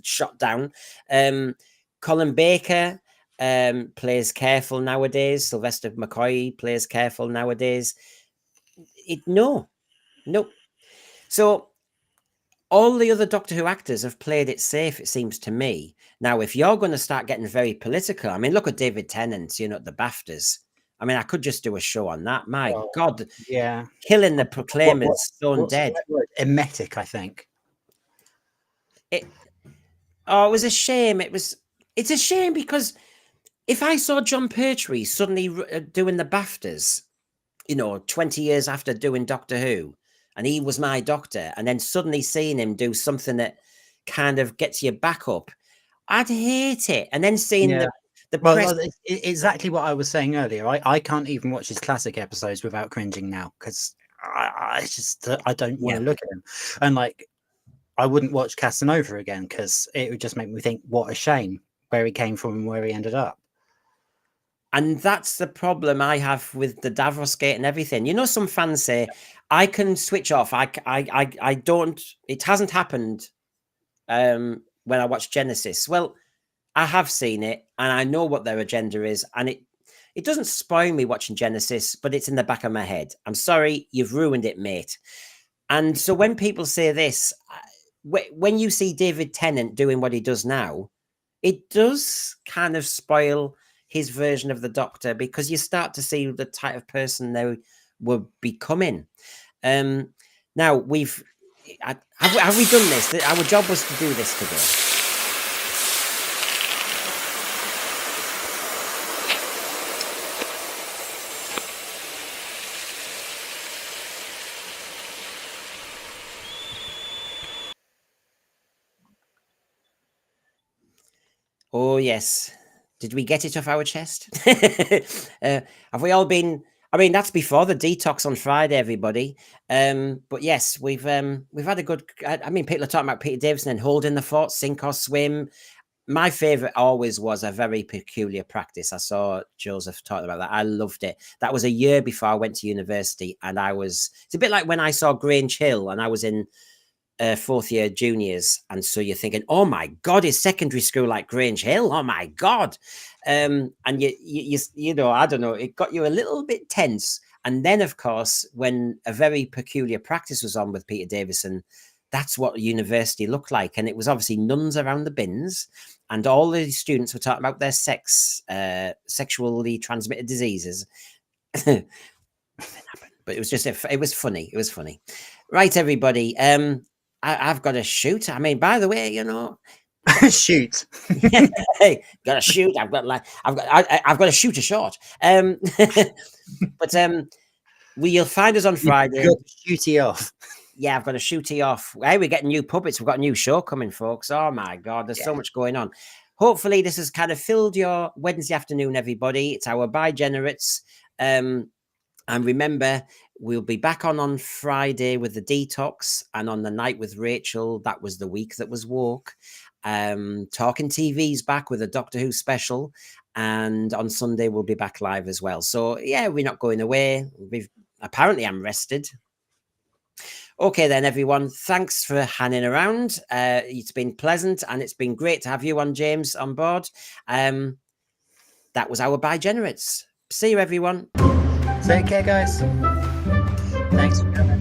Speaker 1: shot down. Colin Baker plays careful nowadays. Sylvester McCoy plays careful nowadays. No. So all the other Doctor Who actors have played it safe, it seems to me. Now, if you're going to start getting very political, I mean, look at David Tennant, you know, at the BAFTAs. I mean, I could just do a show on that. My God.
Speaker 2: Yeah.
Speaker 1: Killing the Proclaimers, stone dead.
Speaker 2: Emetic, I think.
Speaker 1: It was a shame. It's a shame because if I saw John Pertwee suddenly doing the BAFTAs, you know, 20 years after doing Doctor Who, and he was my doctor, and then suddenly seeing him do something that kind of gets you back up, I'd hate it. And then seeing the press...
Speaker 2: exactly what I was saying earlier. I can't even watch his classic episodes without cringing now because I don't want to look at him. And like, I wouldn't watch Casanova again because it would just make me think, what a shame where he came from and where he ended up.
Speaker 1: And that's the problem I have with the Davros Gate and everything. You know, some fans say, I can switch off. I don't, it hasn't happened when I watch Genesis. Well, I have seen it and I know what their agenda is. And it doesn't spoil me watching Genesis, but it's in the back of my head. I'm sorry, you've ruined it, mate. And so when people say this, when you see David Tennant doing what he does now, it does kind of spoil his version of the Doctor because you start to see the type of person they were becoming. Now have we done this? Our job was to do this today. Oh yes. Did we get it off our chest? Have we all been? I mean, that's before the detox on Friday, everybody. But yes, we've had a good. I mean, people are talking about Peter Davison and holding the fort, sink or swim. My favorite always was A Very Peculiar Practice. I saw Joseph talking about that. I loved it. That was a year before I went to university, and it's a bit like when I saw Grange Hill, and I was in fourth year juniors, and so you're thinking, oh my God, is secondary school like Grange Hill? Oh my God. And you know, I don't know, it got you a little bit tense. And then of course, when A Very Peculiar Practice was on with Peter Davison, that's what university looked like. And it was obviously nuns around the bins, and all the students were talking about their sexually transmitted diseases. But it was just, it was funny. It was funny. Right, everybody. I've got to shoot. I mean, by the way, you know,
Speaker 2: shoot.
Speaker 1: Hey, got to shoot. I've got to shoot a shot. But you'll find us on Friday.
Speaker 2: Shooty off.
Speaker 1: Yeah, I've got to shooty off. Hey, we're getting new puppets. We've got a new show coming, folks. Oh my God, there's so much going on. Hopefully, this has kind of filled your Wednesday afternoon, everybody. It's our Bigenerates. And remember, we'll be back on Friday with the detox, and on the night with Rachel. That was the week that was woke. Talking TV's back with a Doctor Who special, and on Sunday we'll be back live as well. So yeah, we're not going away. Apparently I'm rested. Okay then, everyone. Thanks for hanging around. It's been pleasant, and it's been great to have you on, James, on board. That was our Bigenerates. See you, everyone.
Speaker 2: Take care, guys. Thanks for coming.